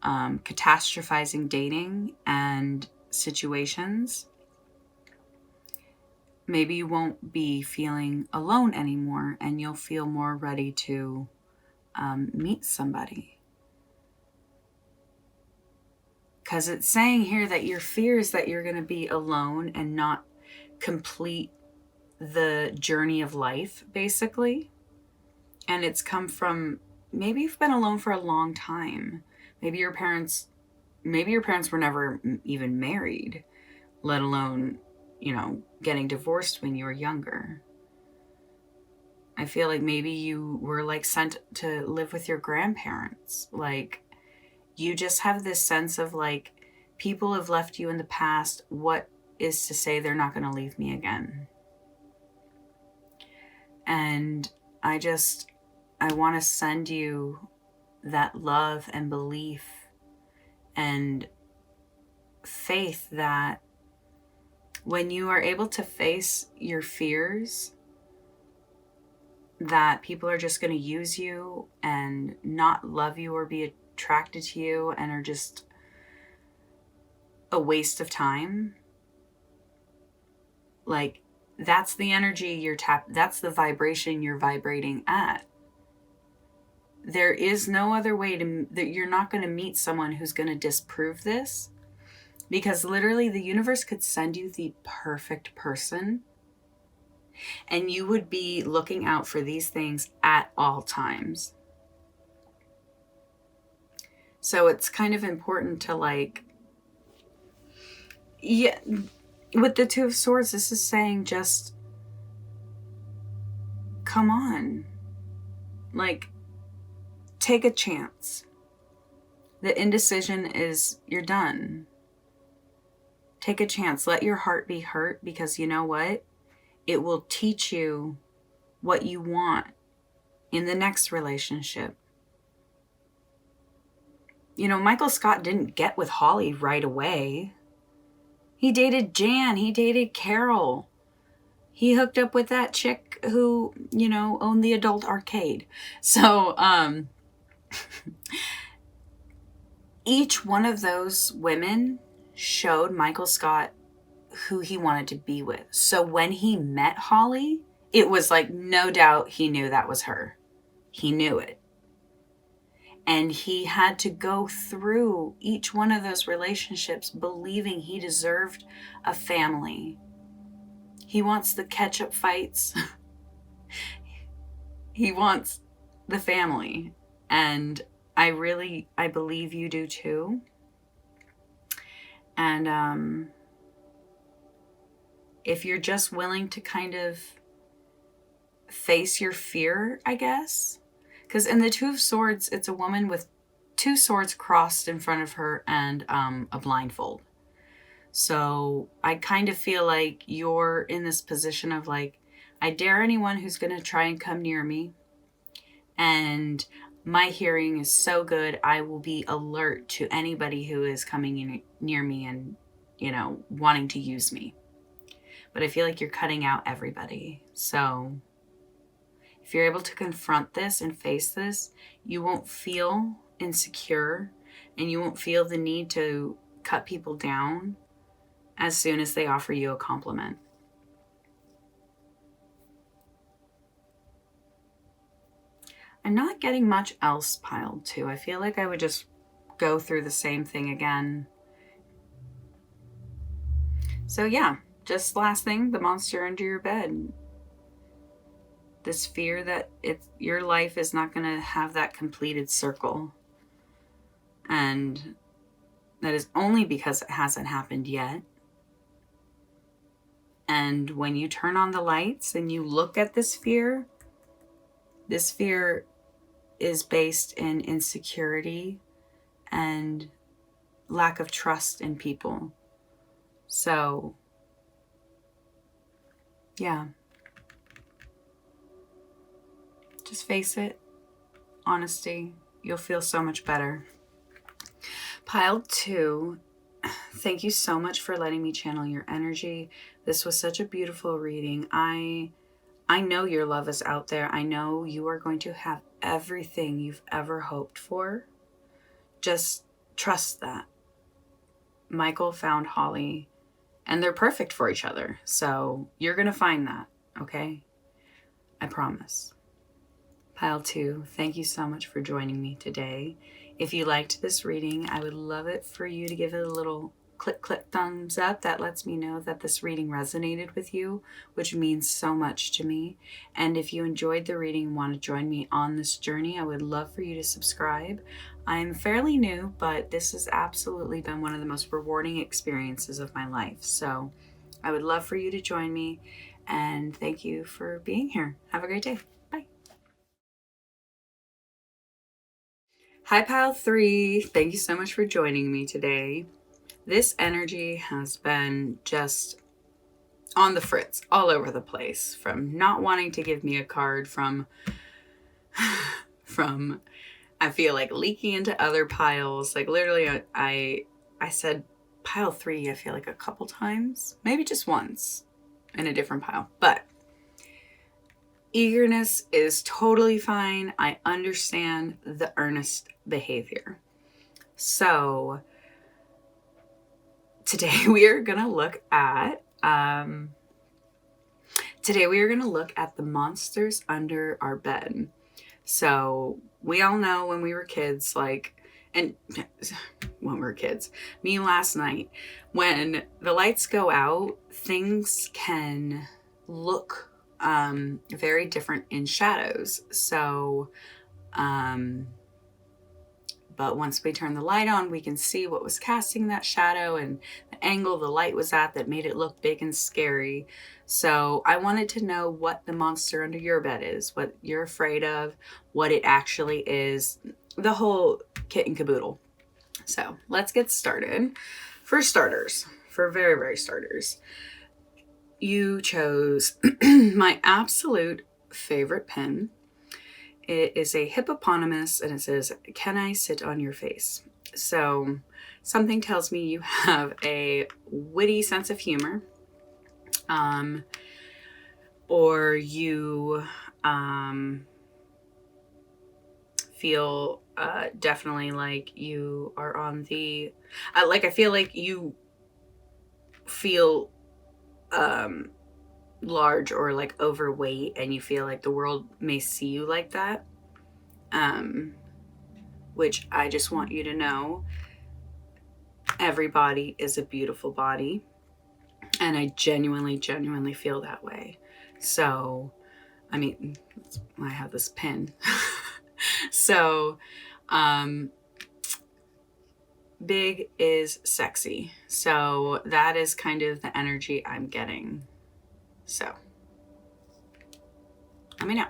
catastrophizing dating and situations, maybe you won't be feeling alone anymore, and you'll feel more ready to meet somebody. Because it's saying here that your fear is that you're going to be alone and not complete the journey of life, basically. And it's come from, maybe you've been alone for a long time. Maybe your parents were never even married, let alone, getting divorced when you were younger. I feel like maybe you were like sent to live with your grandparents. Like, you just have this sense of like, people have left you in the past. What is to say they're not going to leave me again? And I want to send you that love and belief and faith that when you are able to face your fears, that people are just going to use you and not love you or be attracted to you and are just a waste of time. Like, that's the energy that's the vibration you're vibrating at. There is no other way that you're not going to meet someone who's going to disprove this, because literally the universe could send you the perfect person and you would be looking out for these things at all times. So it's kind of important to like, yeah, with the Two of Swords, this is saying just come on, like, take a chance. The indecision is, you're done. Take a chance. Let your heart be hurt, because you know what? It will teach you what you want in the next relationship. Michael Scott didn't get with Holly right away. He dated Jan. He dated Carol. He hooked up with that chick who, owned the adult arcade. So, each one of those women showed Michael Scott who he wanted to be with. So when he met Holly, it was like no doubt he knew that was her. He knew it. And he had to go through each one of those relationships believing he deserved a family. He wants the ketchup fights. He wants the family. And I believe you do too. And if you're just willing to kind of face your fear, I guess. Because in the Two of Swords, it's a woman with two swords crossed in front of her and a blindfold. So I kind of feel like you're in this position of like, I dare anyone who's going to try and come near me. And my hearing is so good, I will be alert to anybody who is coming in near me and, wanting to use me. But I feel like you're cutting out everybody. So if you're able to confront this and face this, you won't feel insecure and you won't feel the need to cut people down as soon as they offer you a compliment. I'm not getting much else piled too. I feel like I would just go through the same thing again. So yeah, just last thing, the monster under your bed. This fear that your life is not going to have that completed circle. And that is only because it hasn't happened yet. And when you turn on the lights and you look at this fear is based in insecurity and lack of trust in people. So, yeah. Just face it. Honesty. You'll feel so much better. Pile 2. Thank you so much for letting me channel your energy. This was such a beautiful reading. I know your love is out there. I know you are going to have everything you've ever hoped for. Just trust that. Michael found Holly and they're perfect for each other. So you're going to find that, okay? I promise. Pile 2, thank you so much for joining me today. If you liked this reading, I would love it for you to give it a little click thumbs up. That lets me know that this reading resonated with you, which means so much to me. And if you enjoyed the reading and want to join me on this journey, I would love for you to subscribe. I'm fairly new, but this has absolutely been one of the most rewarding experiences of my life. So I would love for you to join me, and thank you for being here. Have a great day. Bye. Hi, Pile 3. Thank you so much for joining me today. This energy has been just on the fritz, all over the place, from not wanting to give me a card, from I feel like leaking into other piles. Like literally I said Pile 3, I feel like a couple times, maybe just once in a different pile. But eagerness is totally fine. I understand the earnest behavior. So today we are going to look at the monsters under our bed. So we all know when we were kids, me last night, when the lights go out, things can look very different in shadows. So, but once we turn the light on, we can see what was casting that shadow and the angle the light was at that made it look big and scary. So I wanted to know what the monster under your bed is, what you're afraid of, what it actually is, the whole kit and caboodle. So let's get started. For very, very starters, you chose my absolute favorite pen. It is a hippopotamus and it says, "Can I sit on your face?" So something tells me you have a witty sense of humor, or you feel definitely like you are on the, I feel like you feel large or like overweight and you feel like the world may see you like that, which I just want you to know, every body is a beautiful body, and I genuinely feel that way. So I mean, I have this pin. So big is sexy, so that is kind of the energy I'm getting. So let me know.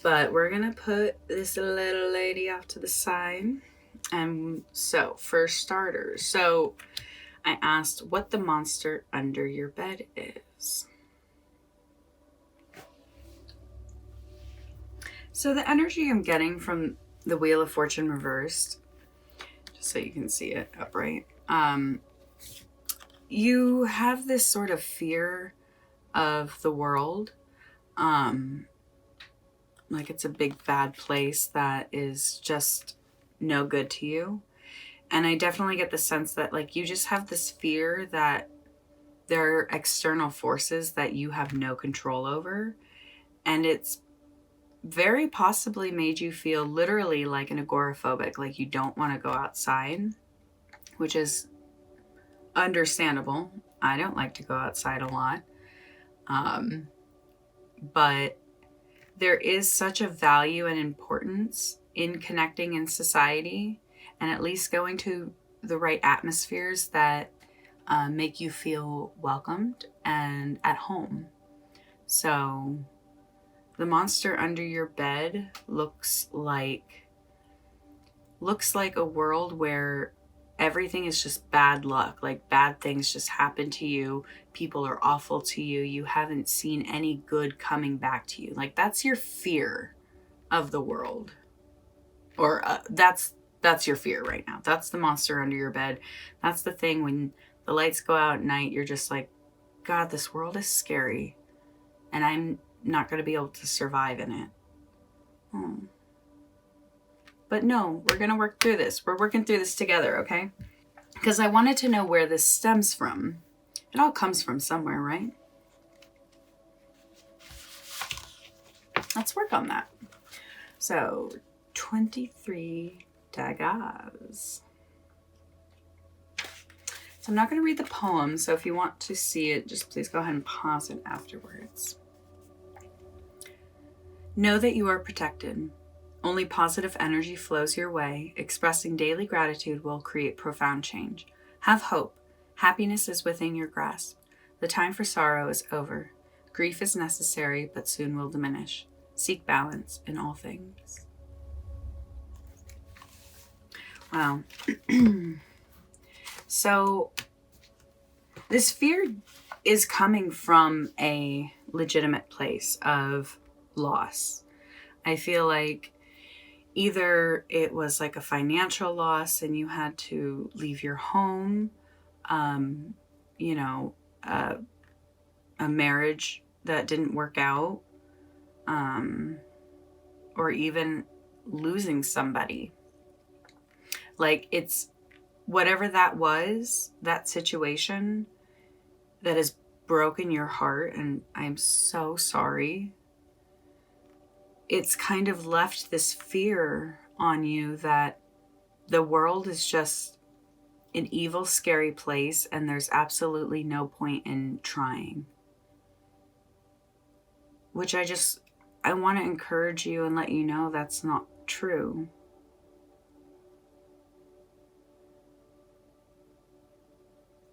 But we're gonna put this little lady off to the side. And so, for starters, so I asked what the monster under your bed is. So the energy I'm getting from the Wheel of Fortune reversed, just so you can see it upright, you have this sort of fear of the world. Like it's a big bad place that is just no good to you. And I definitely get the sense that like you just have this fear that there are external forces that you have no control over. And it's very possibly made you feel literally like an agoraphobic, like you don't want to go outside, which is understandable. I don't like to go outside a lot. But there is such a value and importance in connecting in society and at least going to the right atmospheres that make you feel welcomed and at home. So the monster under your bed looks like a world where everything is just bad luck. Like bad things just happen to you. People are awful to you. You haven't seen any good coming back to you. Like that's your fear of the world. Or that's your fear right now. That's the monster under your bed. That's the thing when the lights go out at night, you're just like, God, this world is scary. And I'm not going to be able to survive in it. But no, we're going to work through this. We're working through this together, okay? Because I wanted to know where this stems from. It all comes from somewhere, right? Let's work on that. So, 23 daggers. So I'm not going to read the poem, so if you want to see it, just please go ahead and pause it afterwards. Know that you are protected. Only positive energy flows your way. Expressing daily gratitude will create profound change. Have hope. Happiness is within your grasp. The time for sorrow is over. Grief is necessary, but soon will diminish. Seek balance in all things. Wow. So this fear is coming from a legitimate place of loss. I feel like either it was like a financial loss and you had to leave your home, a marriage that didn't work out, or even losing somebody. Like it's whatever that was, that situation that has broken your heart, and I'm so sorry. It's kind of left this fear on you that the world is just an evil, scary place and there's absolutely no point in trying. Which I want to encourage you and let you know that's not true.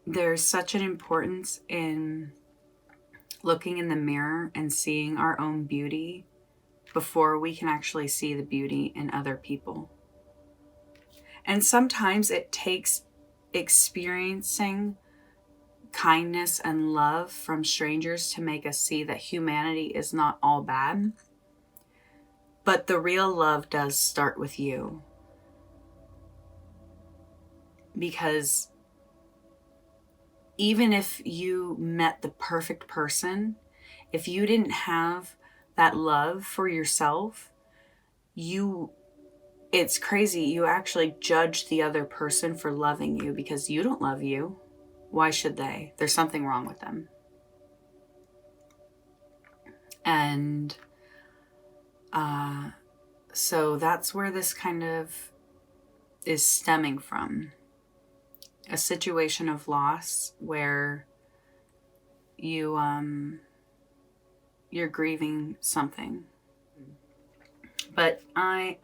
There's such an importance in looking in the mirror and seeing our own beauty before we can actually see the beauty in other people. And sometimes it takes experiencing kindness and love from strangers to make us see that humanity is not all bad. But the real love does start with you. Because even if you met the perfect person, if you didn't have that love for yourself, it's crazy. You actually judge the other person for loving you because you don't love you. Why should they? There's something wrong with them. And so that's where this kind of is stemming from. A situation of loss where you're grieving something. But I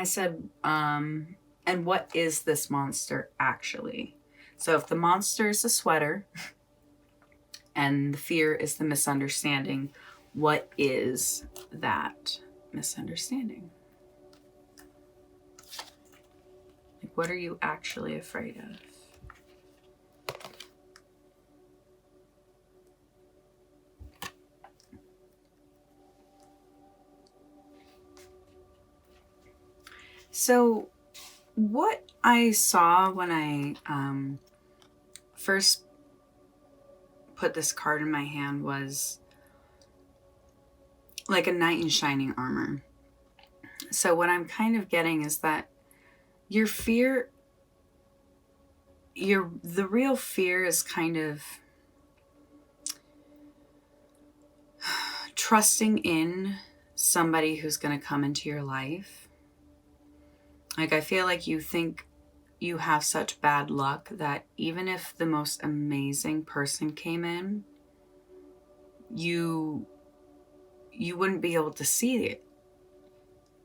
said, and what is this monster actually? So if the monster is a sweater and the fear is the misunderstanding, what is that misunderstanding? Like, what are you actually afraid of? So what I saw when I first put this card in my hand was like a knight in shining armor. So what I'm kind of getting is that your fear, the real fear is kind of trusting in somebody who's going to come into your life. Like, I feel like you think you have such bad luck that even if the most amazing person came in, you wouldn't be able to see it.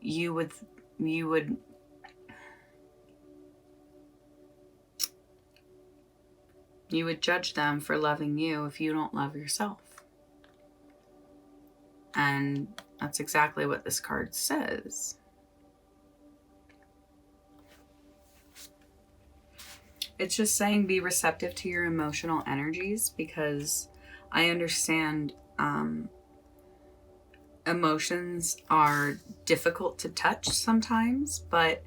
You would judge them for loving you if you don't love yourself. And that's exactly what this card says. It's just saying be receptive to your emotional energies, because I understand emotions are difficult to touch sometimes, but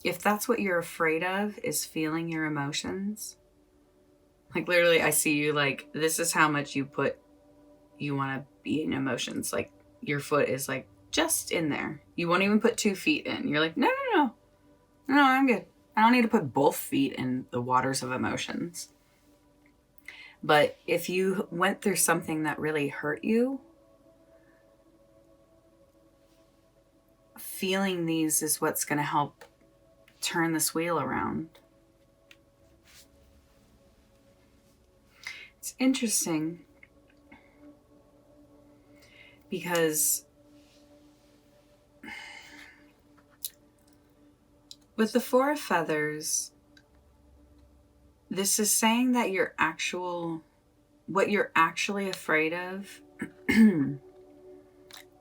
if that's what you're afraid of, is feeling your emotions, like literally I see you like, this is how much you want to be in emotions. Like your foot is like just in there. You won't even put 2 feet in. You're like, no, I'm good. I don't need to put both feet in the waters of emotions. But if you went through something that really hurt you, feeling these is what's going to help turn this wheel around. It's interesting because with the 4 of Feathers, this is saying that what you're actually afraid of,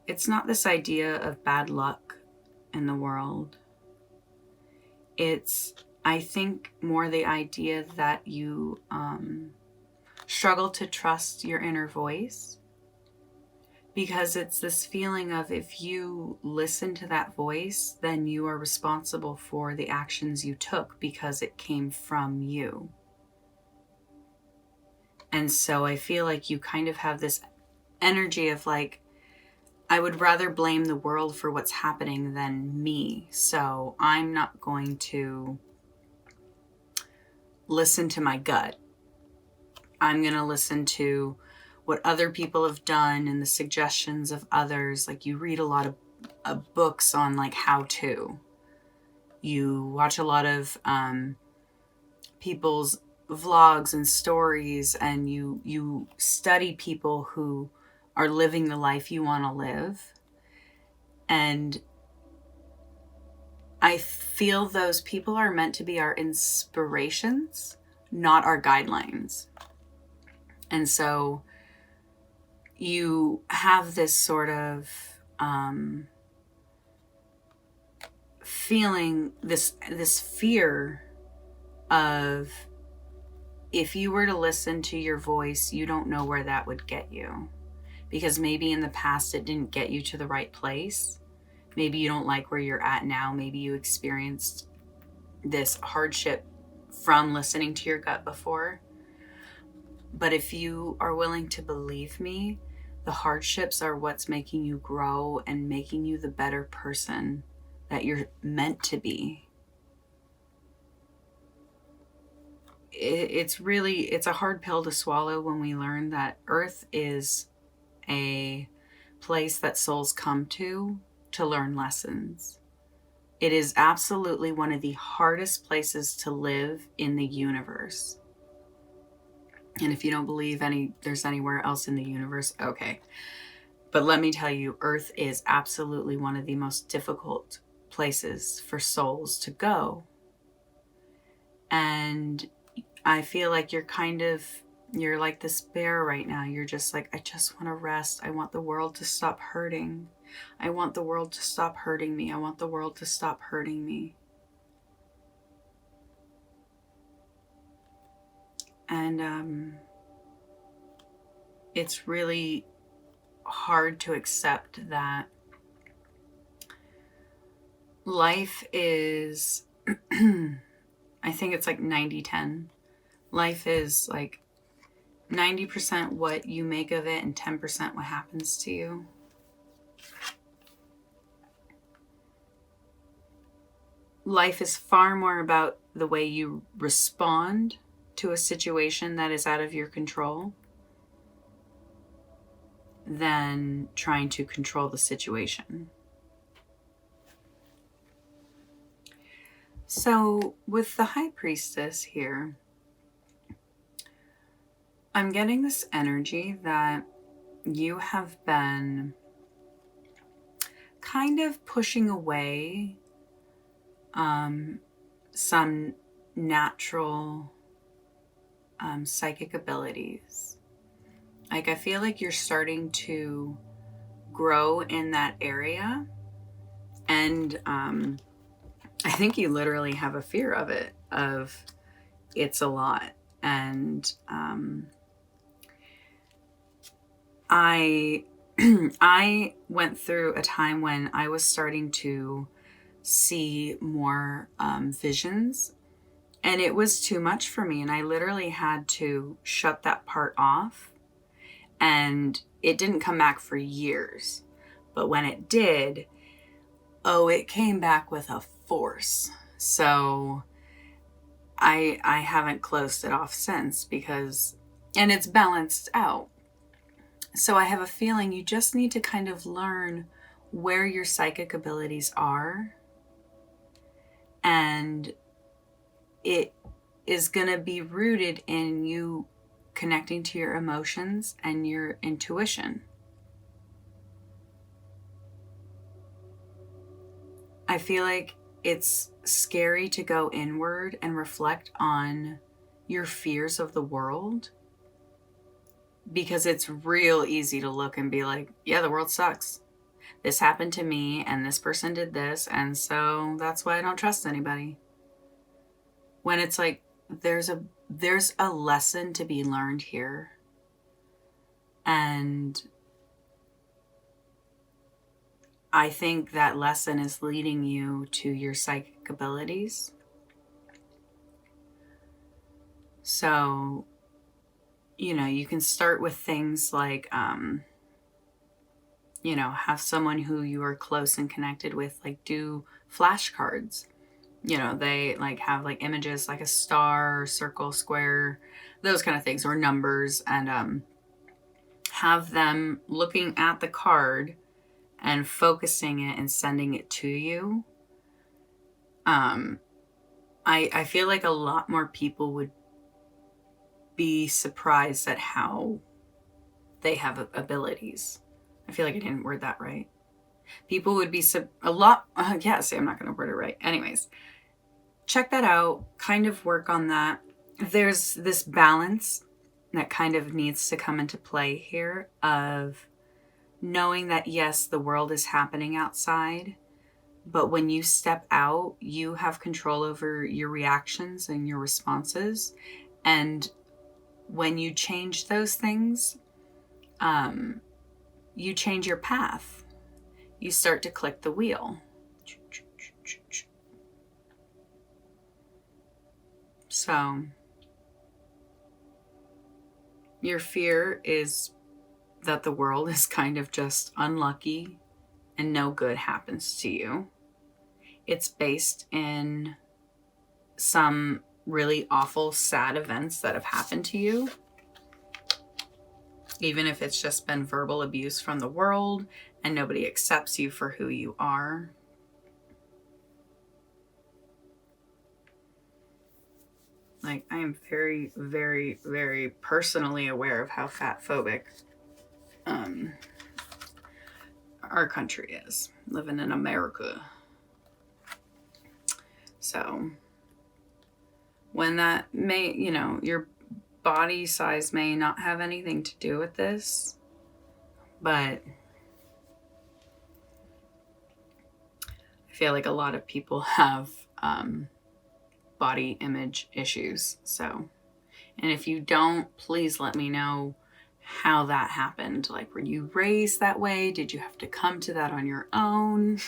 it's not this idea of bad luck in the world. It's, I think, more the idea that you struggle to trust your inner voice. Because it's this feeling of, if you listen to that voice, then you are responsible for the actions you took because it came from you. And so I feel like you kind of have this energy of like, I would rather blame the world for what's happening than me. So I'm not going to listen to my gut. I'm going to listen to what other people have done and the suggestions of others. Like, you read a lot of books on like how to. You watch a lot of people's vlogs and stories, and you study people who are living the life you want to live. And I feel those people are meant to be our inspirations, not our guidelines. And so you have this sort of feeling, this fear of, if you were to listen to your voice, you don't know where that would get you. Because maybe in the past it didn't get you to the right place. Maybe you don't like where you're at now. Maybe you experienced this hardship from listening to your gut before. But if you are willing to believe me, the hardships are what's making you grow and making you the better person that you're meant to be. it's a hard pill to swallow when we learn that Earth is a place that souls come to learn lessons. It is absolutely one of the hardest places to live in the universe. And if you don't believe there's anywhere else in the universe, okay. But let me tell you, Earth is absolutely one of the most difficult places for souls to go. And I feel like you're like this bear right now. You're just like, I just want to rest. I want the world to stop hurting. I want the world to stop hurting me. I want the world to stop hurting me. And it's really hard to accept that life is, I think it's like 90-10. Life is like 90% what you make of it and 10% what happens to you. Life is far more about the way you respond to a situation that is out of your control than trying to control the situation. So with the High Priestess here, I'm getting this energy that you have been kind of pushing away some natural psychic abilities. Like, I feel like you're starting to grow in that area. And I think you literally have a fear of it, it's a lot. And I went through a time when I was starting to see more visions, and it was too much for me. And I literally had to shut that part off. And it didn't come back for years. But when it did, it came back with a force. So I haven't closed it off since and it's balanced out. So I have a feeling you just need to kind of learn where your psychic abilities are. And it is going to be rooted in you connecting to your emotions and your intuition. I feel like it's scary to go inward and reflect on your fears of the world, because it's real easy to look and be like, yeah, the world sucks. This happened to me and this person did this, and so that's why I don't trust anybody. When it's like, there's a lesson to be learned here. And I think that lesson is leading you to your psychic abilities. So, you can start with things like, have someone who you are close and connected with, like, do flashcards. They like have like images like a star, circle, square, those kind of things, or numbers, and have them looking at the card and focusing it and sending it to you. I feel like a lot more people would be surprised at how they have abilities. I feel like I didn't word that right. People would be I'm not going to word it right. Anyways, check that out. Kind of work on that. There's this balance that kind of needs to come into play here of knowing that, yes, the world is happening outside, but when you step out, you have control over your reactions and your responses. And when you change those things, you change your path. You start to click the wheel. So, your fear is that the world is kind of just unlucky and no good happens to you. It's based in some really awful, sad events that have happened to you. Even if it's just been verbal abuse from the world and nobody accepts you for who you are. Like, I am very, very, very personally aware of how fat phobic our country is, living in America. So when that may, you know, your body size may not have anything to do with this, but I feel like a lot of people have body image issues. So, and if you don't, please let me know how that happened. Like, were you raised that way? Did you have to come to that on your own?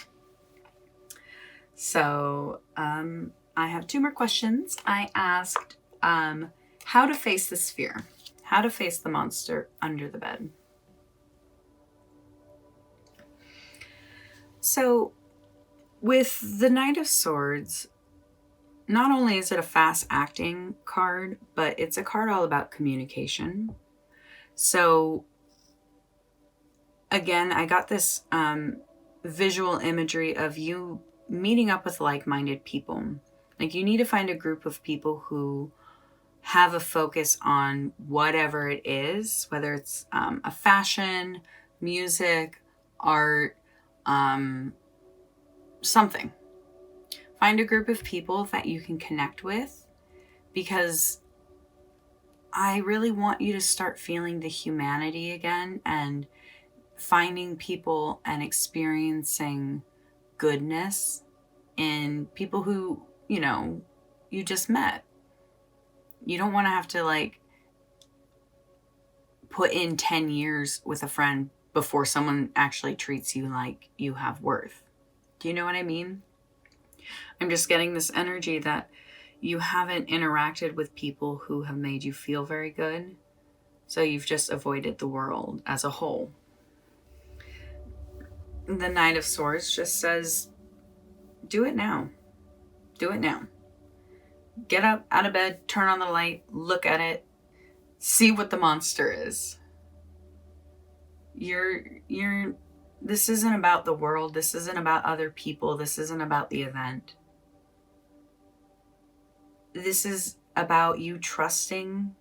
So, I have 2 more questions. I asked how to face this fear, how to face the monster under the bed. So, with the Knight of Swords, not only is it a fast acting card, but it's a card all about communication. So again, I got this visual imagery of you meeting up with like-minded people. Like, you need to find a group of people who have a focus on whatever it is, whether it's a fashion, music, art, something. Find a group of people that you can connect with, because I really want you to start feeling the humanity again and finding people and experiencing goodness in people who, you know, you just met. You don't want to have to like put in 10 years with a friend before someone actually treats you like you have worth. Do you know what I mean? I'm just getting this energy that you haven't interacted with people who have made you feel very good. So you've just avoided the world as a whole. The Knight of Swords just says, do it now. Do it now. Get up out of bed, turn on the light, look at it, see what the monster is. This isn't about the world. This isn't about other people. This isn't about the event. This is about you trusting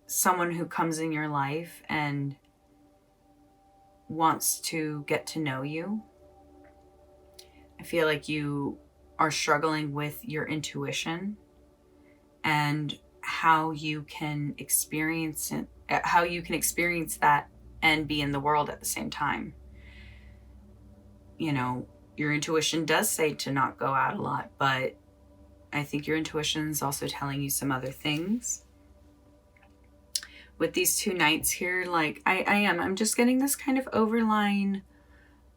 someone who comes in your life and wants to get to know you. I feel like you are struggling with your intuition and how you can experience it, how you can experience that and be in the world at the same time. You know, your intuition does say to not go out a lot, but I think your intuition is also telling you some other things. With these 2 knights here, like I'm just getting this kind of overline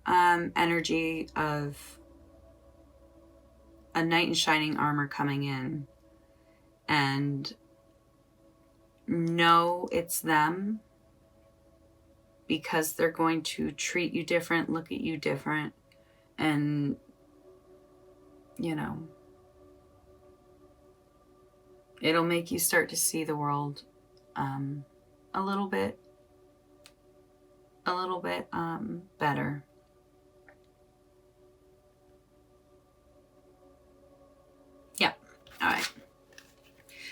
energy of a knight in shining armor coming in, and know it's them because they're going to treat you different, look at you different, and, you know, it'll make you start to see the world a little bit better. Yeah. All right.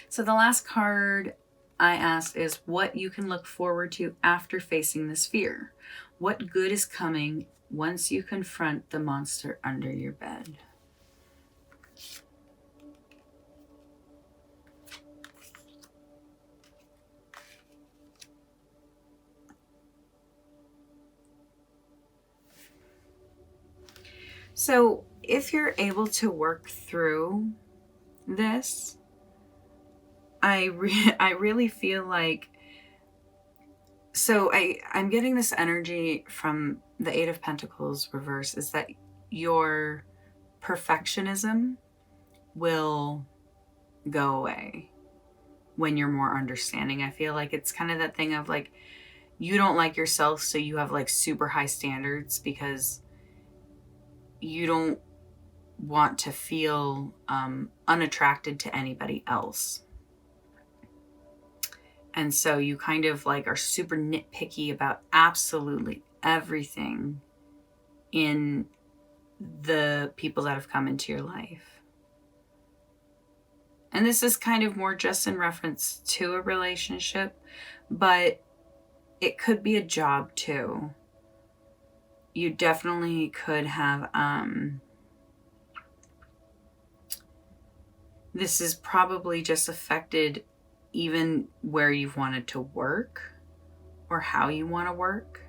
So the last card I asked is what you can look forward to after facing this fear. What good is coming once you confront the monster under your bed? So if you're able to work through this, I really feel like, so I'm getting this energy from the 8 of Pentacles reverse, is that your perfectionism will go away when you're more understanding. I feel like it's kind of that thing of like, you don't like yourself, so you have like super high standards because you don't want to feel unattracted to anybody else. And so you kind of like are super nitpicky about absolutely everything in the people that have come into your life. And this is kind of more just in reference to a relationship, but it could be a job too. You definitely could have, this is probably just affected even where you've wanted to work or how you want to work.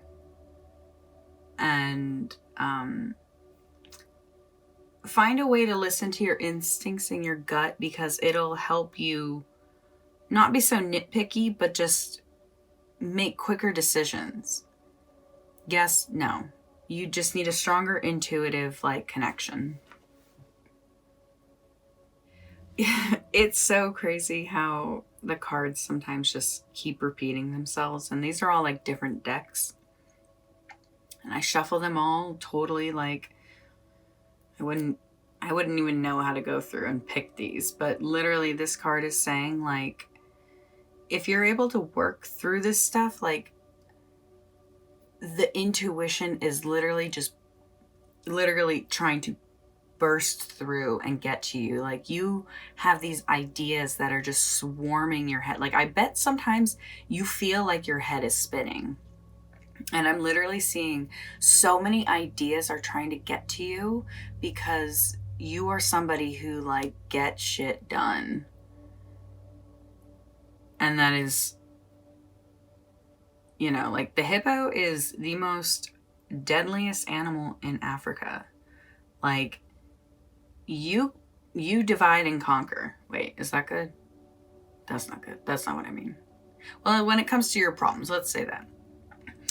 And find a way to listen to your instincts and your gut, because it'll help you not be so nitpicky, but just make quicker decisions. Yes, no. You just need a stronger intuitive like connection. It's so crazy how the cards sometimes just keep repeating themselves, and these are all like different decks. And I shuffle them all totally like I wouldn't even know how to go through and pick these, but literally this card is saying like if you're able to work through this stuff, like the intuition is literally trying to burst through and get to you. Like you have these ideas that are just swarming your head. Like I bet sometimes you feel like your head is spinning. And I'm literally seeing so many ideas are trying to get to you because you are somebody who like gets shit done. And that is, you know, like the hippo is the most deadliest animal in Africa. Like you divide and conquer. Wait, is that good? That's not good. That's not what I mean. Well, when it comes to your problems, let's say that.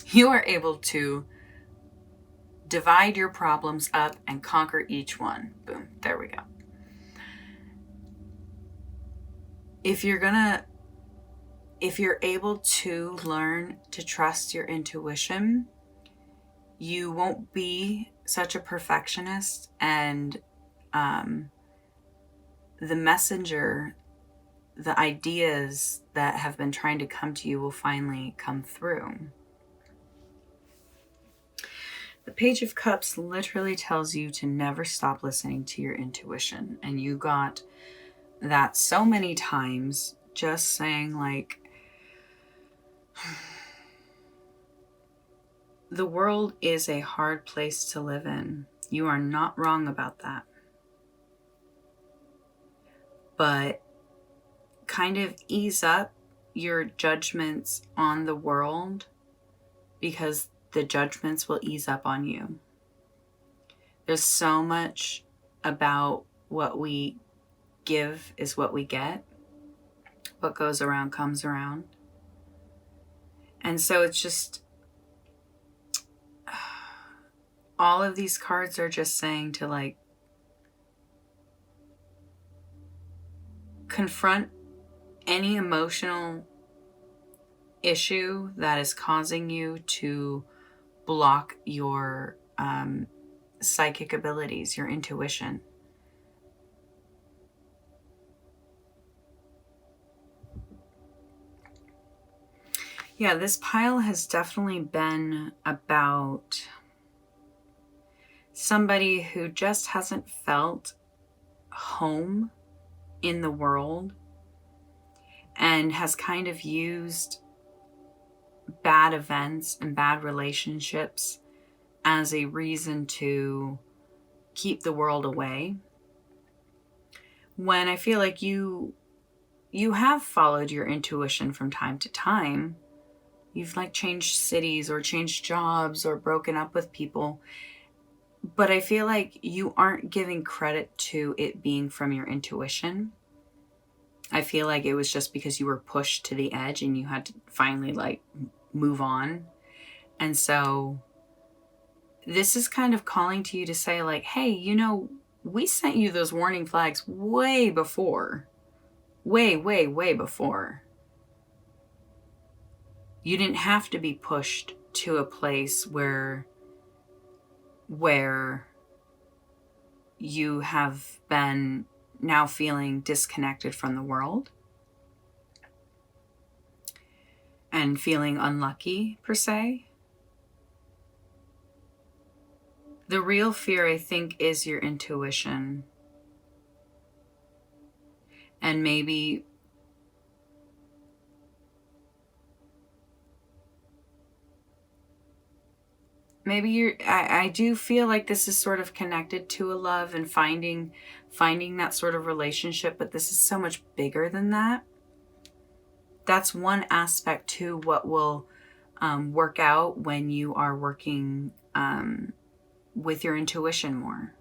You are able to divide your problems up and conquer each one. Boom. There we go. If you're able to learn to trust your intuition, you won't be such a perfectionist, and the messenger, the ideas that have been trying to come to you will finally come through. The Page of Cups literally tells you to never stop listening to your intuition. And you got that so many times, just saying like, the world is a hard place to live in. You are not wrong about that. But kind of ease up your judgments on the world, because the judgments will ease up on you. There's so much about what we give is what we get. What goes around comes around. And so it's just, all of these cards are just saying to like confront any emotional issue that is causing you to block your psychic abilities, your intuition. Yeah, this pile has definitely been about somebody who just hasn't felt home in the world and has kind of used bad events and bad relationships as a reason to keep the world away. When I feel like you have followed your intuition from time to time. You've like changed cities or changed jobs or broken up with people. But I feel like you aren't giving credit to it being from your intuition. I feel like it was just because you were pushed to the edge and you had to finally like move on. And so this is kind of calling to you to say like, hey, you know, we sent you those warning flags way before. Way, way, way before. You didn't have to be pushed to a place where you have been now feeling disconnected from the world and feeling unlucky, per se. The real fear, I think, is your intuition. And maybe I do feel like this is sort of connected to a love and finding that sort of relationship, but this is so much bigger than that. That's one aspect to what will work out when you are working with your intuition more.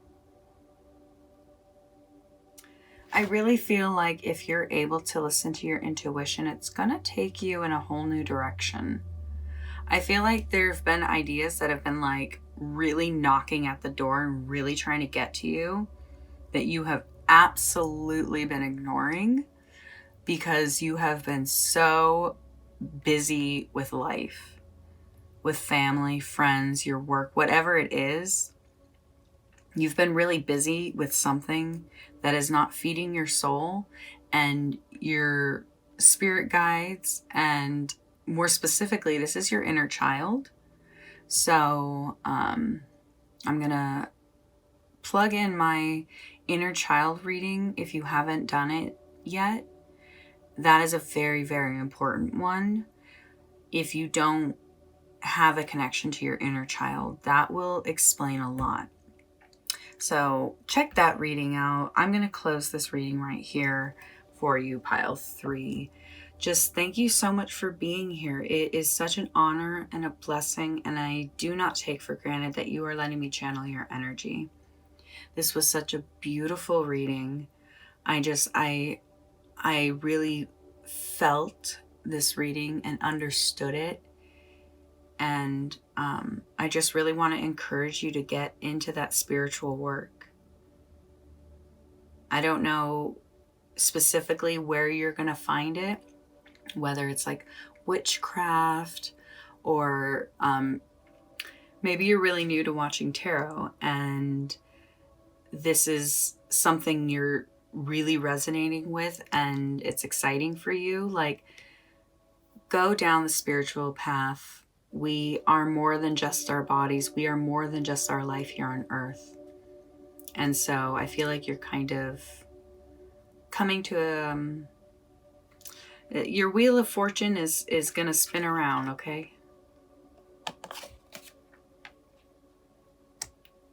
I really feel like if you're able to listen to your intuition, it's going to take you in a whole new direction. I feel like there have been ideas that have been like really knocking at the door and really trying to get to you that you have absolutely been ignoring because you have been so busy with life, with family, friends, your work, whatever it is. You've been really busy with something that is not feeding your soul and your spirit guides, and more specifically, this is your inner child. So I'm going to plug in my inner child reading if you haven't done it yet. That is a very, very important one. If you don't have a connection to your inner child, that will explain a lot. So check that reading out. I'm going to close this reading right here for you, pile 3. Just thank you so much for being here. It is such an honor and a blessing, and I do not take for granted that you are letting me channel your energy. This was such a beautiful reading. I really felt this reading and understood it. And I just really want to encourage you to get into that spiritual work. I don't know specifically where you're going to find it, whether it's like witchcraft or maybe you're really new to watching tarot and this is something you're really resonating with and it's exciting for you. Like, go down the spiritual path. We are more than just our bodies. We are more than just our life here on earth. And so I feel like you're kind of coming to your wheel of fortune is going to spin around, okay?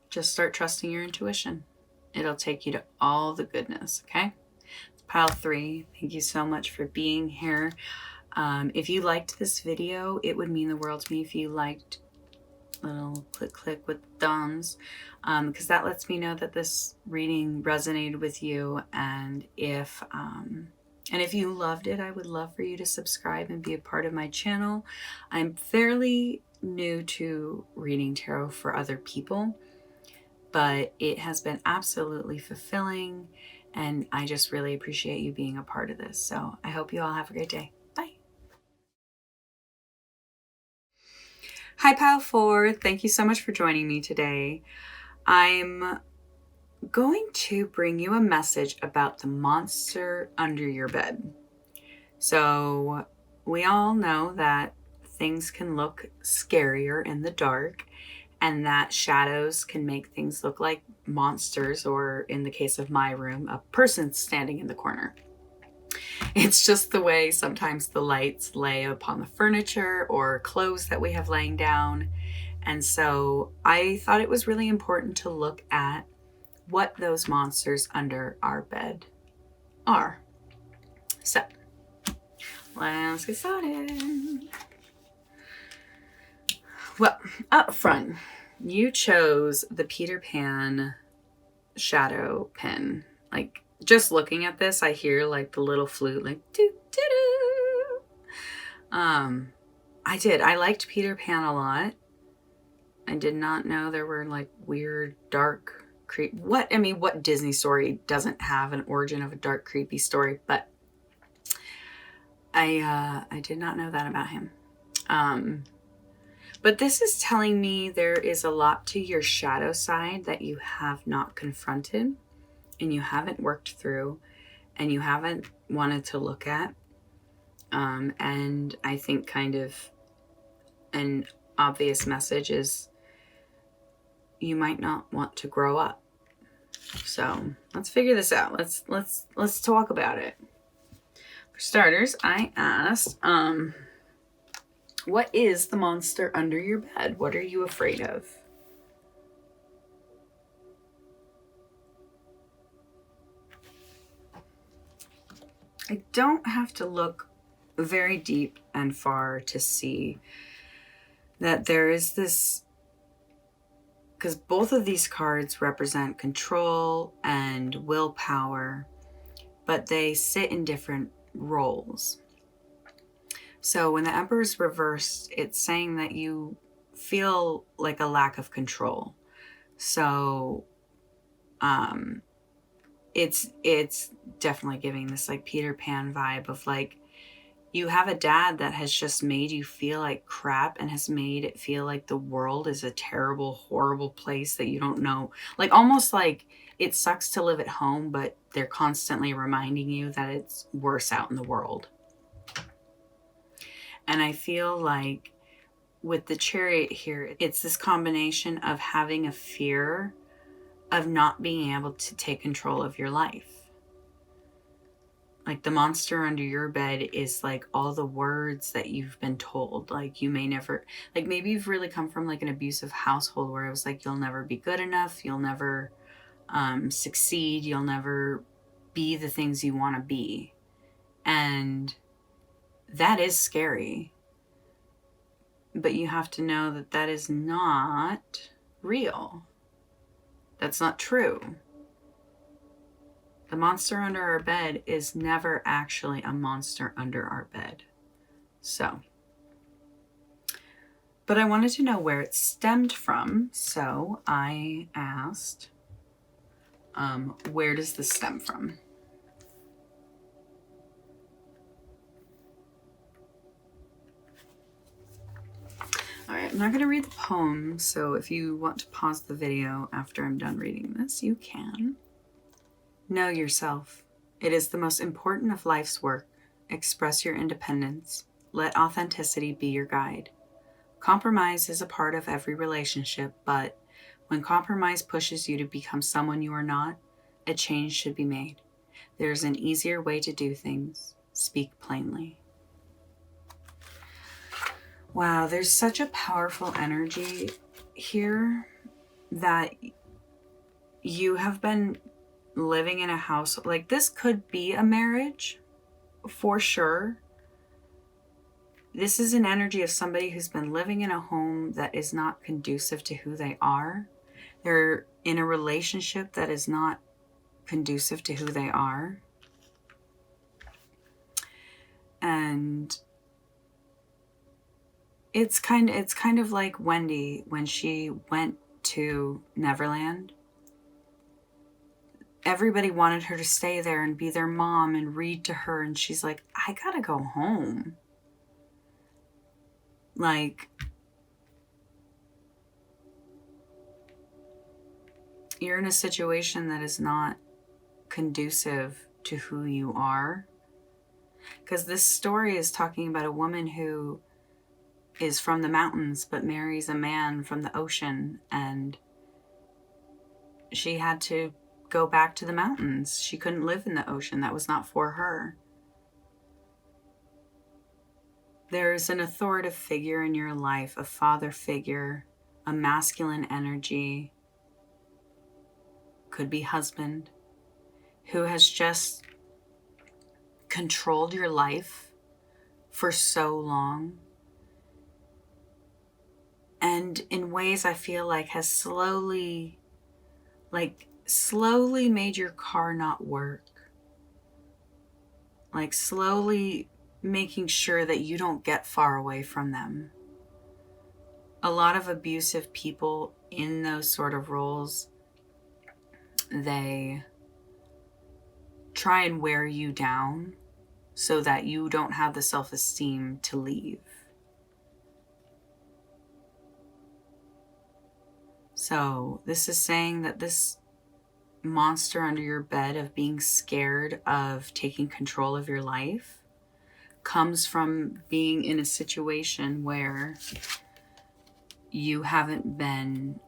Just start trusting your intuition. It'll take you to all the goodness, okay? Pile 3, thank you so much for being here. If you liked this video, it would mean the world to me if you liked little click with thumbs, because that lets me know that this reading resonated with you. And if you loved it, I would love for you to subscribe and be a part of my channel. I'm fairly new to reading tarot for other people, but it has been absolutely fulfilling, and I just really appreciate you being a part of this. So I hope you all have a great day. Bye. Hi, Pile 4. Thank you so much for joining me today. I'm going to bring you a message about the monster under your bed. So we all know that things can look scarier in the dark, and that shadows can make things look like monsters, or in the case of my room, a person standing in the corner. It's just the way sometimes the lights lay upon the furniture or clothes that we have laying down. And so I thought it was really important to look at what those monsters under our bed are. So let's get started. Well, up front, you chose the Peter Pan shadow pin. Like, just looking at this, I hear like the little flute, like doo doo doo. I liked Peter Pan a lot. I did not know there were like weird, dark, what Disney story doesn't have an origin of a dark, creepy story? But I did not know that about him. But this is telling me there is a lot to your shadow side that you have not confronted. and you haven't worked through and you haven't wanted to look at. And I think kind of an obvious message is you might not want to grow up. So let's figure this out. Let's talk about it. For starters, I asked, what is the monster under your bed? What are you afraid of? I don't have to look very deep and far to see that there is this, because both of these cards represent control and willpower, but they sit in different roles. So when the Emperor's reversed, it's saying that you feel like a lack of control. So it's definitely giving this like Peter Pan vibe of like, you have a dad that has just made you feel like crap and has made it feel like the world is a terrible, horrible place that you don't know. Like almost like it sucks to live at home, but they're constantly reminding you that it's worse out in the world. And I feel like with the Chariot here, it's this combination of having a fear of not being able to take control of your life. Like the monster under your bed is like all the words that you've been told. Like you may never, like maybe you've really come from like an abusive household where it was like, you'll never be good enough. You'll never succeed. You'll never be the things you want to be. And that is scary. But you have to know that that is not real. That's not true. The monster under our bed is never actually a monster under our bed. So, but I wanted to know where it stemmed from. So I asked, where does this stem from? All right, I'm not going to read the poem. So if you want to pause the video after I'm done reading this, you can. Know yourself. It is the most important of life's work. Express your independence. Let authenticity be your guide. Compromise is a part of every relationship, but when compromise pushes you to become someone you are not, a change should be made. There is an easier way to do things. Speak plainly. Wow, there's such a powerful energy here that you have been living in a house. Like this could be a marriage for sure. This is an energy of somebody who's been living in a home that is not conducive to who they are. They're in a relationship that is not conducive to who they are. And it's kind of like Wendy when she went to Neverland. Everybody wanted her to stay there and be their mom and read to her, and she's like, I gotta go home. Like, you're in a situation that is not conducive to who you are. Because this story is talking about a woman who is from the mountains but marries a man from the ocean, and she had to go back to the mountains. She couldn't live in the ocean. That was not for her. There's an authoritative figure in your life, a father figure, a masculine energy, could be husband, who has just controlled your life for so long. And in ways I feel like has slowly made your car not work. Like slowly making sure that you don't get far away from them. A lot of abusive people in those sort of roles, they try and wear you down so that you don't have the self-esteem to leave. So this is saying that this monster under your bed of being scared of taking control of your life comes from being in a situation where you haven't been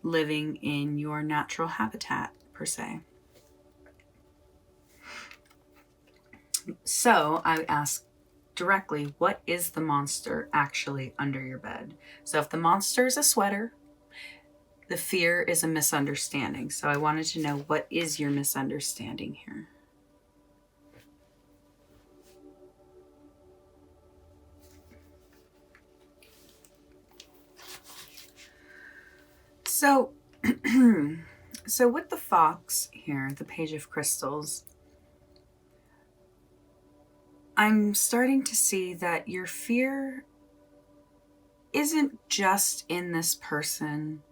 living in your natural habitat, per se. So I ask directly, what is the monster actually under your bed? So if the monster is a sweater, the fear is a misunderstanding. So I wanted to know, what is your misunderstanding here? So, so with the fox here, the Page of Crystals, I'm starting to see that your fear isn't just in this person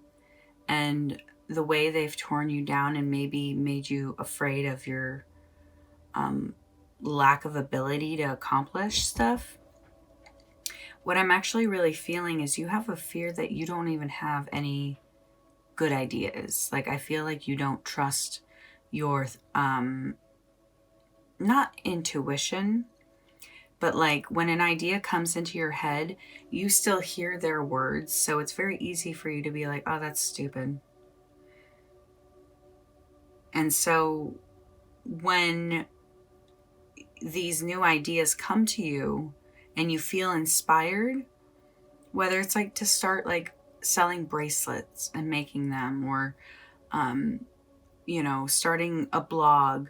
and the way they've torn you down and maybe made you afraid of your lack of ability to accomplish stuff. What I'm actually really feeling is you have a fear that you don't even have any good ideas. Like, I feel like you don't trust your, not intuition, but like when an idea comes into your head, you still hear their words. So it's very easy for you to be like, oh, that's stupid. And so when these new ideas come to you and you feel inspired, whether it's like to start like selling bracelets and making them, or, you know, starting a blog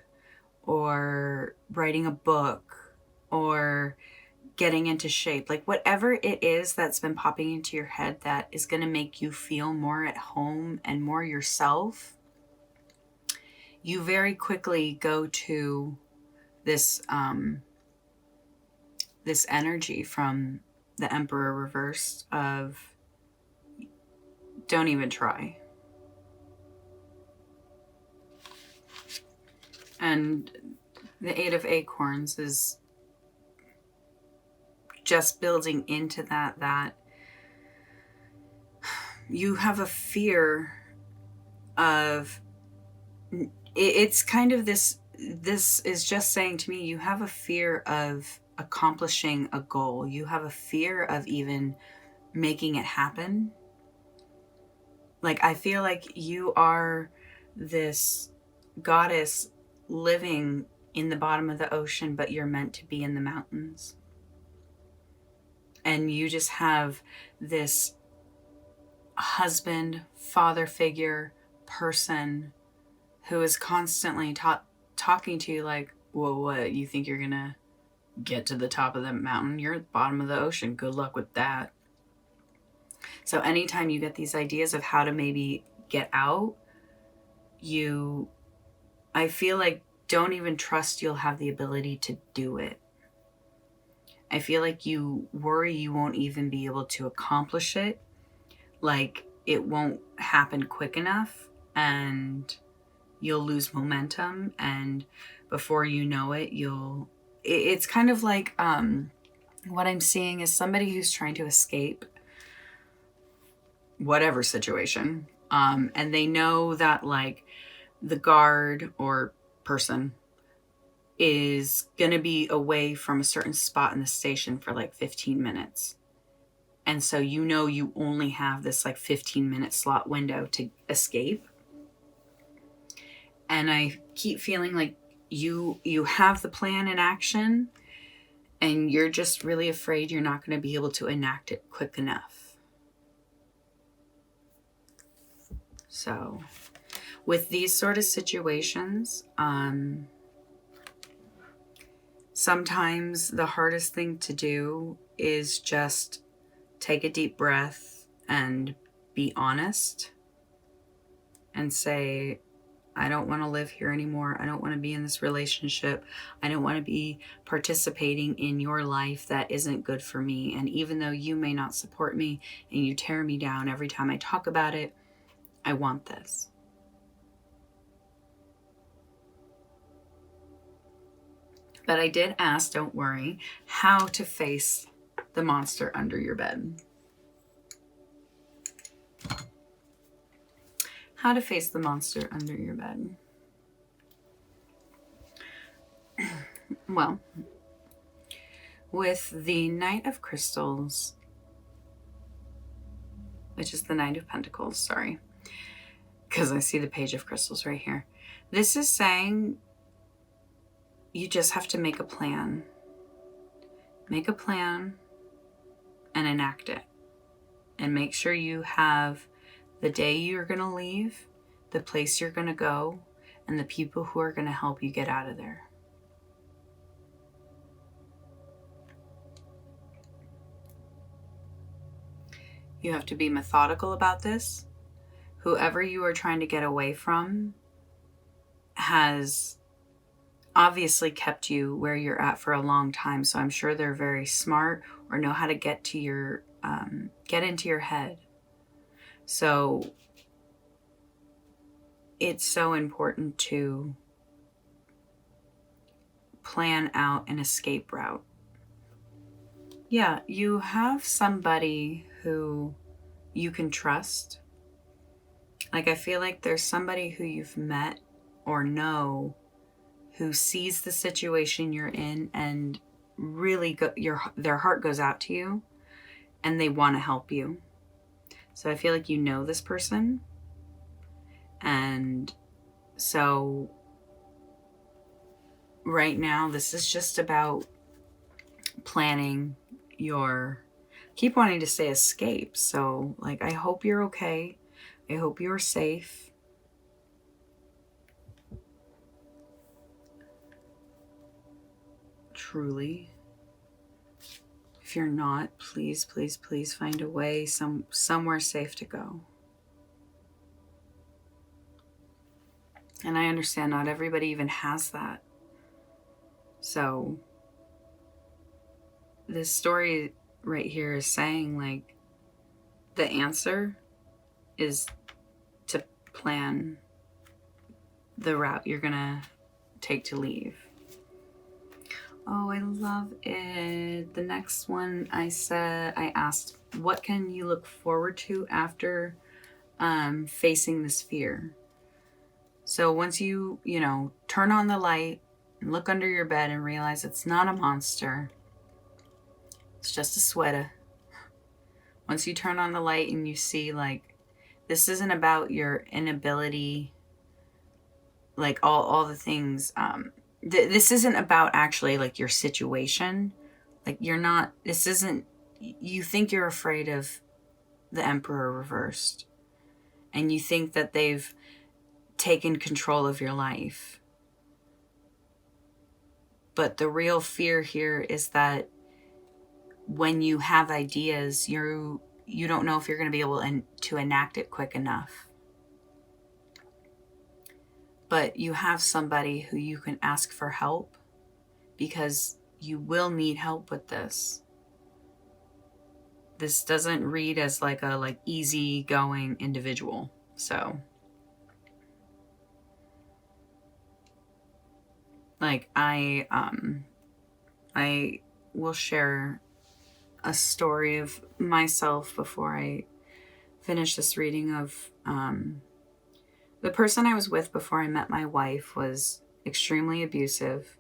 or writing a book or getting into shape, like whatever it is that's been popping into your head that is going to make you feel more at home and more yourself, you very quickly go to this this energy from the Emperor reversed of don't even try. And the Eight of Acorns is just building into that you have a fear of, it's kind of this is just saying to me, you have a fear of accomplishing a goal. You have a fear of even making it happen. Like, I feel like you are this goddess living in the bottom of the ocean, but you're meant to be in the mountains. And you just have this husband, father figure person who is constantly talking to you like, well, what, you think you're gonna get to the top of the mountain? You're at the bottom of the ocean. Good luck with that. So anytime you get these ideas of how to maybe get out, I feel like, don't even trust you'll have the ability to do it. I feel like you worry you won't even be able to accomplish it. Like, it won't happen quick enough and you'll lose momentum. And before you know it, it's kind of like, what I'm seeing is somebody who's trying to escape whatever situation. And they know that like the guard or person is going to be away from a certain spot in the station for like 15 minutes. And so you know you only have this like 15-minute slot window to escape. And I keep feeling like you have the plan in action and you're just really afraid you're not going to be able to enact it quick enough. So with these sort of situations, sometimes the hardest thing to do is just take a deep breath and be honest and say, I don't want to live here anymore. I don't want to be in this relationship. I don't want to be participating in your life that isn't good for me. And even though you may not support me and you tear me down every time I talk about it, I want this. But I did ask, don't worry, how to face the monster under your bed. how to face the monster under your bed. Well, with the Knight of Crystals, which is the Knight of Pentacles, sorry, because I see the Page of Crystals right here. This is saying you just have to make a plan. Make a plan and enact it. And make sure you have the day you're going to leave, the place you're going to go, and the people who are going to help you get out of there. You have to be methodical about this. Whoever you are trying to get away from has obviously kept you where you're at for a long time. So I'm sure they're very smart or know how to get to your, get into your head. So it's so important to plan out an escape route. Yeah, you have somebody who you can trust. Like, I feel like there's somebody who you've met or know who sees the situation you're in and really their heart goes out to you and they want to help you. So I feel like you know this person. And so right now, this is just about planning your, keep wanting to say escape. So like, I hope you're okay. I hope you're safe. Truly. If you're not, please, please, please find a way, somewhere safe to go. And I understand not everybody even has that. So this story right here is saying, like, the answer is to plan the route you're gonna take to leave. Oh, I love it. The next one I asked, what can you look forward to after facing this fear? So once you turn on the light and look under your bed and realize it's not a monster, it's just a sweater. Once you turn on the light and you see, like, this isn't about your inability, like all the things, this isn't about actually like your situation. Like, you're not, this isn't, you think you're afraid of the Emperor reversed. And you think that they've taken control of your life. But the real fear here is that when you have ideas, you don't know if you're going to be able to enact it quick enough. But you have somebody who you can ask for help, because you will need help with this. This doesn't read as like a easygoing individual. So like I will share a story of myself before I finish this reading of the person I was with before I met my wife was extremely abusive,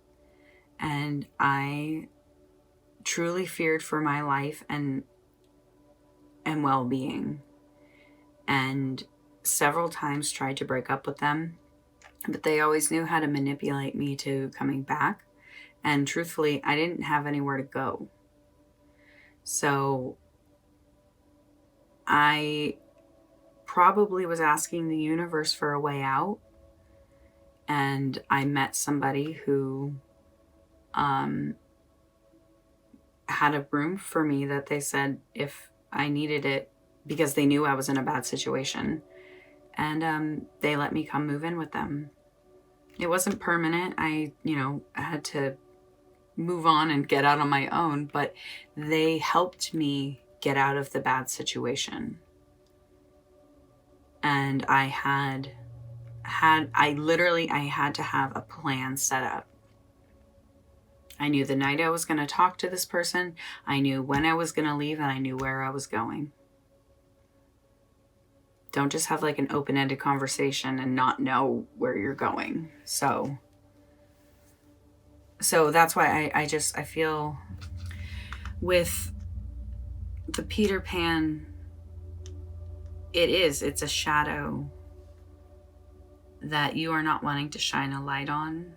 and I truly feared for my life and well-being, and several times tried to break up with them, but they always knew how to manipulate me to coming back. And truthfully, I didn't have anywhere to go. So I probably was asking the universe for a way out. And I met somebody who had a room for me that they said if I needed it, because they knew I was in a bad situation. And they let me come move in with them. It wasn't permanent. I had to move on and get out on my own, but they helped me get out of the bad situation. And I had to have a plan set up. I knew the night I was going to talk to this person, I knew when I was going to leave, and I knew where I was going. Don't just have like an open-ended conversation and not know where you're going. So that's why I feel with the Peter Pan, it's a shadow that you are not wanting to shine a light on,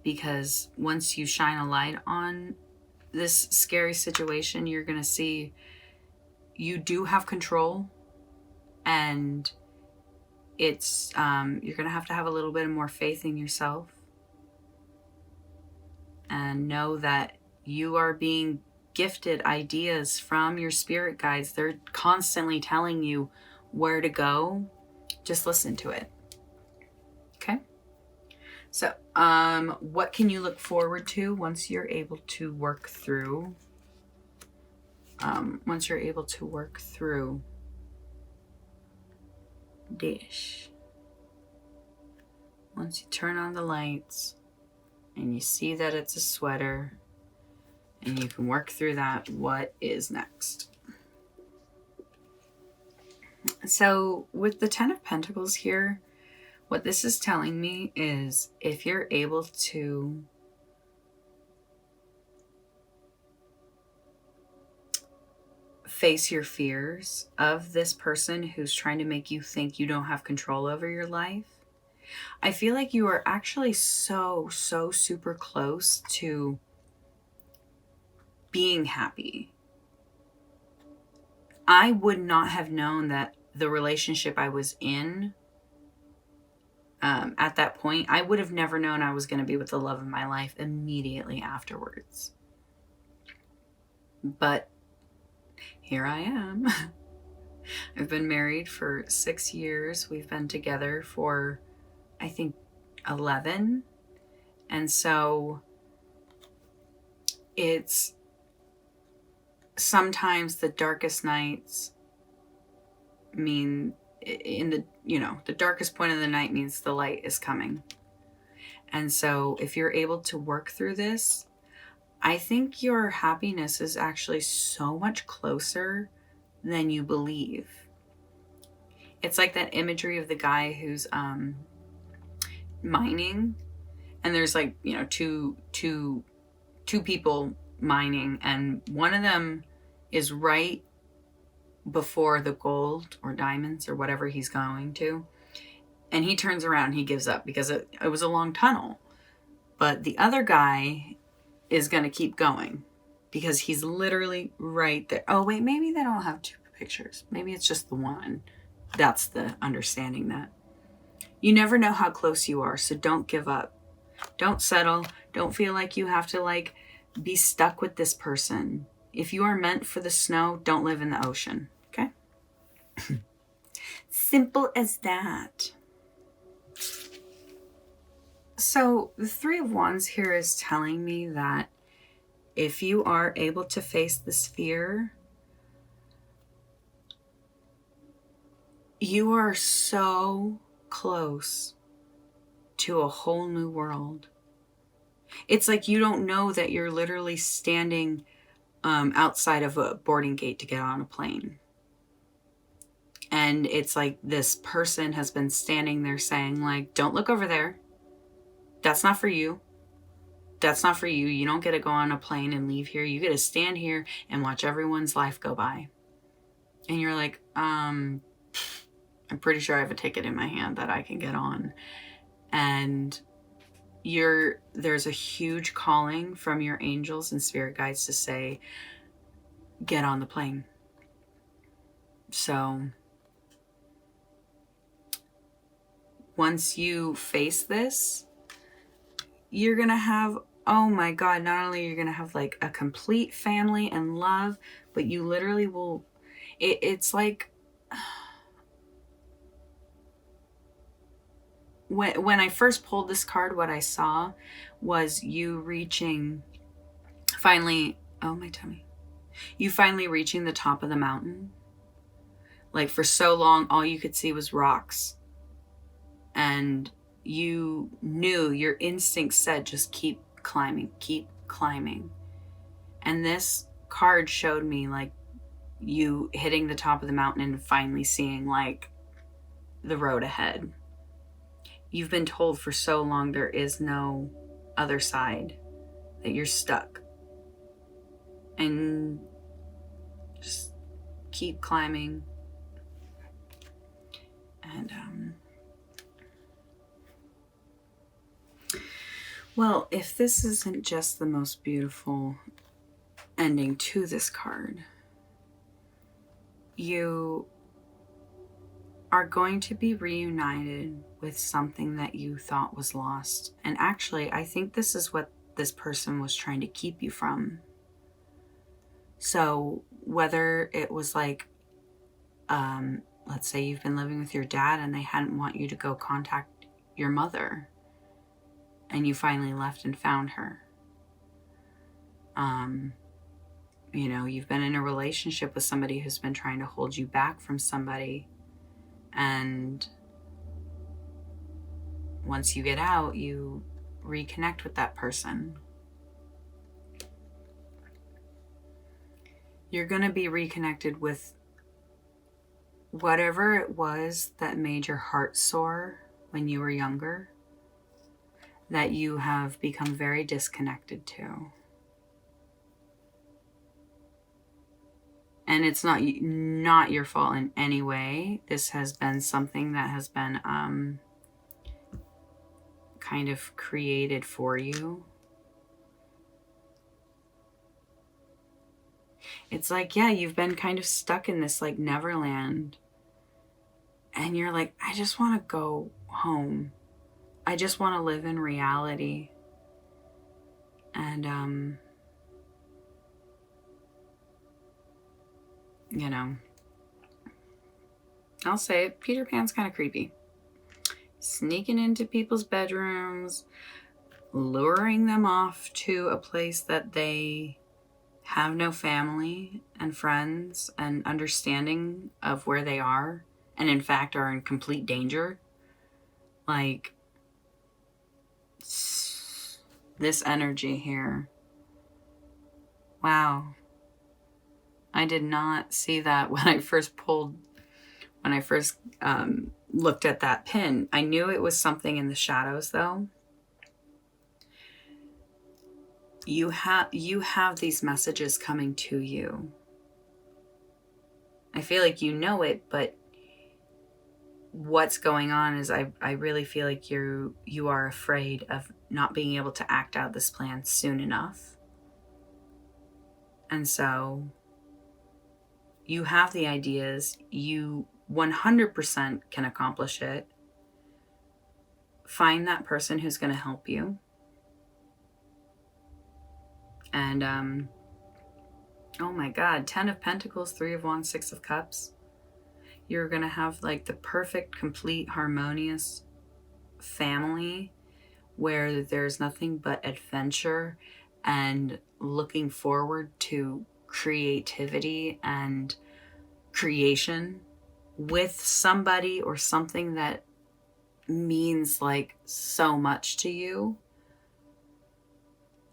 because once you shine a light on this scary situation, you're going to see you do have control, and it's you're going to have a little bit more faith in yourself, and know that you are being gifted ideas from your spirit guides. They're constantly telling you where to go. Just listen to it. Okay? So, what can you look forward to once you're able to work through this? Once you turn on the lights and you see that it's a sweater and you can work through that, what is next? So with the Ten of Pentacles here, what this is telling me is if you're able to face your fears of this person who's trying to make you think you don't have control over your life, I feel like you are actually so super close to being happy. I would not have known that the relationship I was in at that point, I would have never known I was going to be with the love of my life immediately afterwards. But here I am. I've been married for 6 years. We've been together for, I think, 11. And so it's sometimes the darkest nights mean the darkest point of the night means the light is coming. And so if you're able to work through this, I think your happiness is actually so much closer than you believe. It's like that imagery of the guy who's mining, and there's like, two people mining, and one of them is right before the gold or diamonds or whatever he's going to, and he turns around, he gives up because it was a long tunnel. But the other guy is going to keep going because he's literally right there. Oh wait, maybe they don't have two pictures. Maybe it's just the one. That's the understanding, that you never know how close you are. So don't give up. Don't settle. Don't feel like you have to be stuck with this person. If you are meant for the snow, don't live in the ocean. Okay? Simple as that. So the Three of Wands here is telling me that if you are able to face this fear, you are so close to a whole new world. It's like you don't know that you're literally standing outside of a boarding gate to get on a plane. And it's like this person has been standing there saying, don't look over there. That's not for you. That's not for you. You don't get to go on a plane and leave here. You get to stand here and watch everyone's life go by. And you're like, I'm pretty sure I have a ticket in my hand that I can get on. And there's a huge calling from your angels and spirit guides to say, get on the plane. So once you face this, you're going to have, oh my God, not only you're going to have a complete family and love, but you literally will, it's like, when I first pulled this card, what I saw was you reaching, finally, oh my tummy, you finally reaching the top of the mountain. For so long, all you could see was rocks. And you knew, your instinct said, just keep climbing, keep climbing. And this card showed me you hitting the top of the mountain and finally seeing like the road ahead. You've been told for so long there is no other side, that you're stuck. And just keep climbing. And well, if this isn't just the most beautiful ending to this card, you are going to be reunited with something that you thought was lost. And actually, I think this is what this person was trying to keep you from. So whether it was like, let's say you've been living with your dad and they hadn't want you to go contact your mother, and you finally left and found her. You know, you've been in a relationship with somebody who's been trying to hold you back from somebody, and once you get out, you reconnect with that person. You're going to be reconnected with whatever it was that made your heart sore when you were younger, that you have become very disconnected to. And it's not your fault in any way. This has been something that has been kind of created for you. It's like, yeah, you've been kind of stuck in this like Neverland. And you're like, I just want to go home. I just want to live in reality. And, you know, I'll say it, Peter Pan's kind of creepy. Sneaking into people's bedrooms, luring them off to a place that they have no family and friends and understanding of where they are, and in fact are in complete danger. Like, this energy here. Wow. I did not see that when I first looked at that pin. I knew it was something in the shadows, though. You have these messages coming to you. I feel like you know it, but what's going on is I really feel like you are afraid of not being able to act out this plan soon enough. And so you have the ideas, you 100% can accomplish it. Find that person who's going to help you. And, oh my God, 10 of Pentacles, 3 of Wands, 6 of Cups. You're going to have like the perfect, complete, harmonious family where there's nothing but adventure and looking forward to creativity and creation with somebody or something that means like so much to you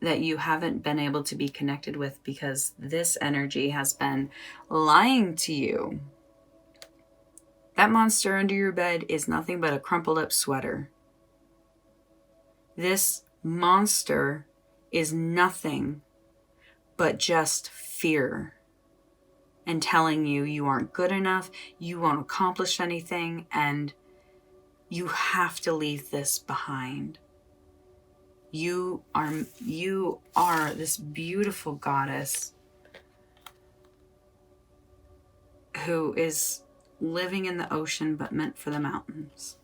that you haven't been able to be connected with because this energy has been lying to you. That monster under your bed is nothing but a crumpled up sweater. This monster is nothing but just fear and telling you you aren't good enough, you won't accomplish anything, and you have to leave this behind. You are this beautiful goddess who is living in the ocean but meant for the mountains.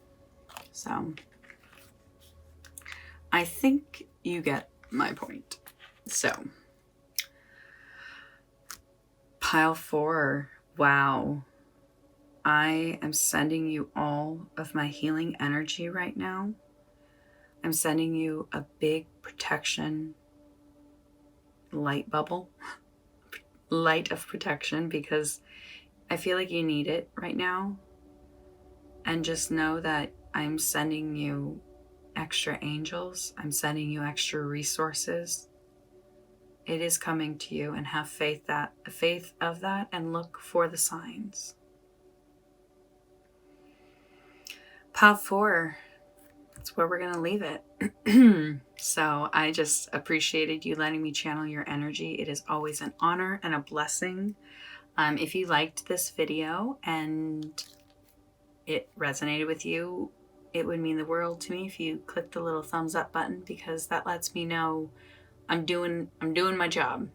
So I think you get my point. So pile 4, wow. I am sending you all of my healing energy right now. I'm sending you a big protection light bubble, light of protection, because I feel like you need it right now. And just know that I'm sending you extra angels. I'm sending you extra resources. It is coming to you, and have faith of that, and look for the signs. Pile 4. That's where we're going to leave it. So I just appreciated you letting me channel your energy. It is always an honor and a blessing. If you liked this video and it resonated with you, it would mean the world to me if you click the little thumbs up button, because that lets me know I'm doing my job.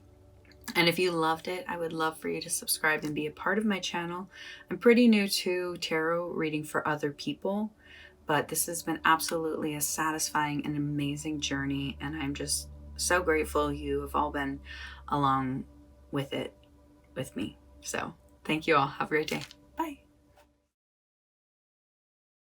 And if you loved it, I would love for you to subscribe and be a part of my channel. I'm pretty new to tarot reading for other people, but this has been absolutely a satisfying and amazing journey, and I'm just so grateful you have all been along with it with me. So thank you all. Have a great day.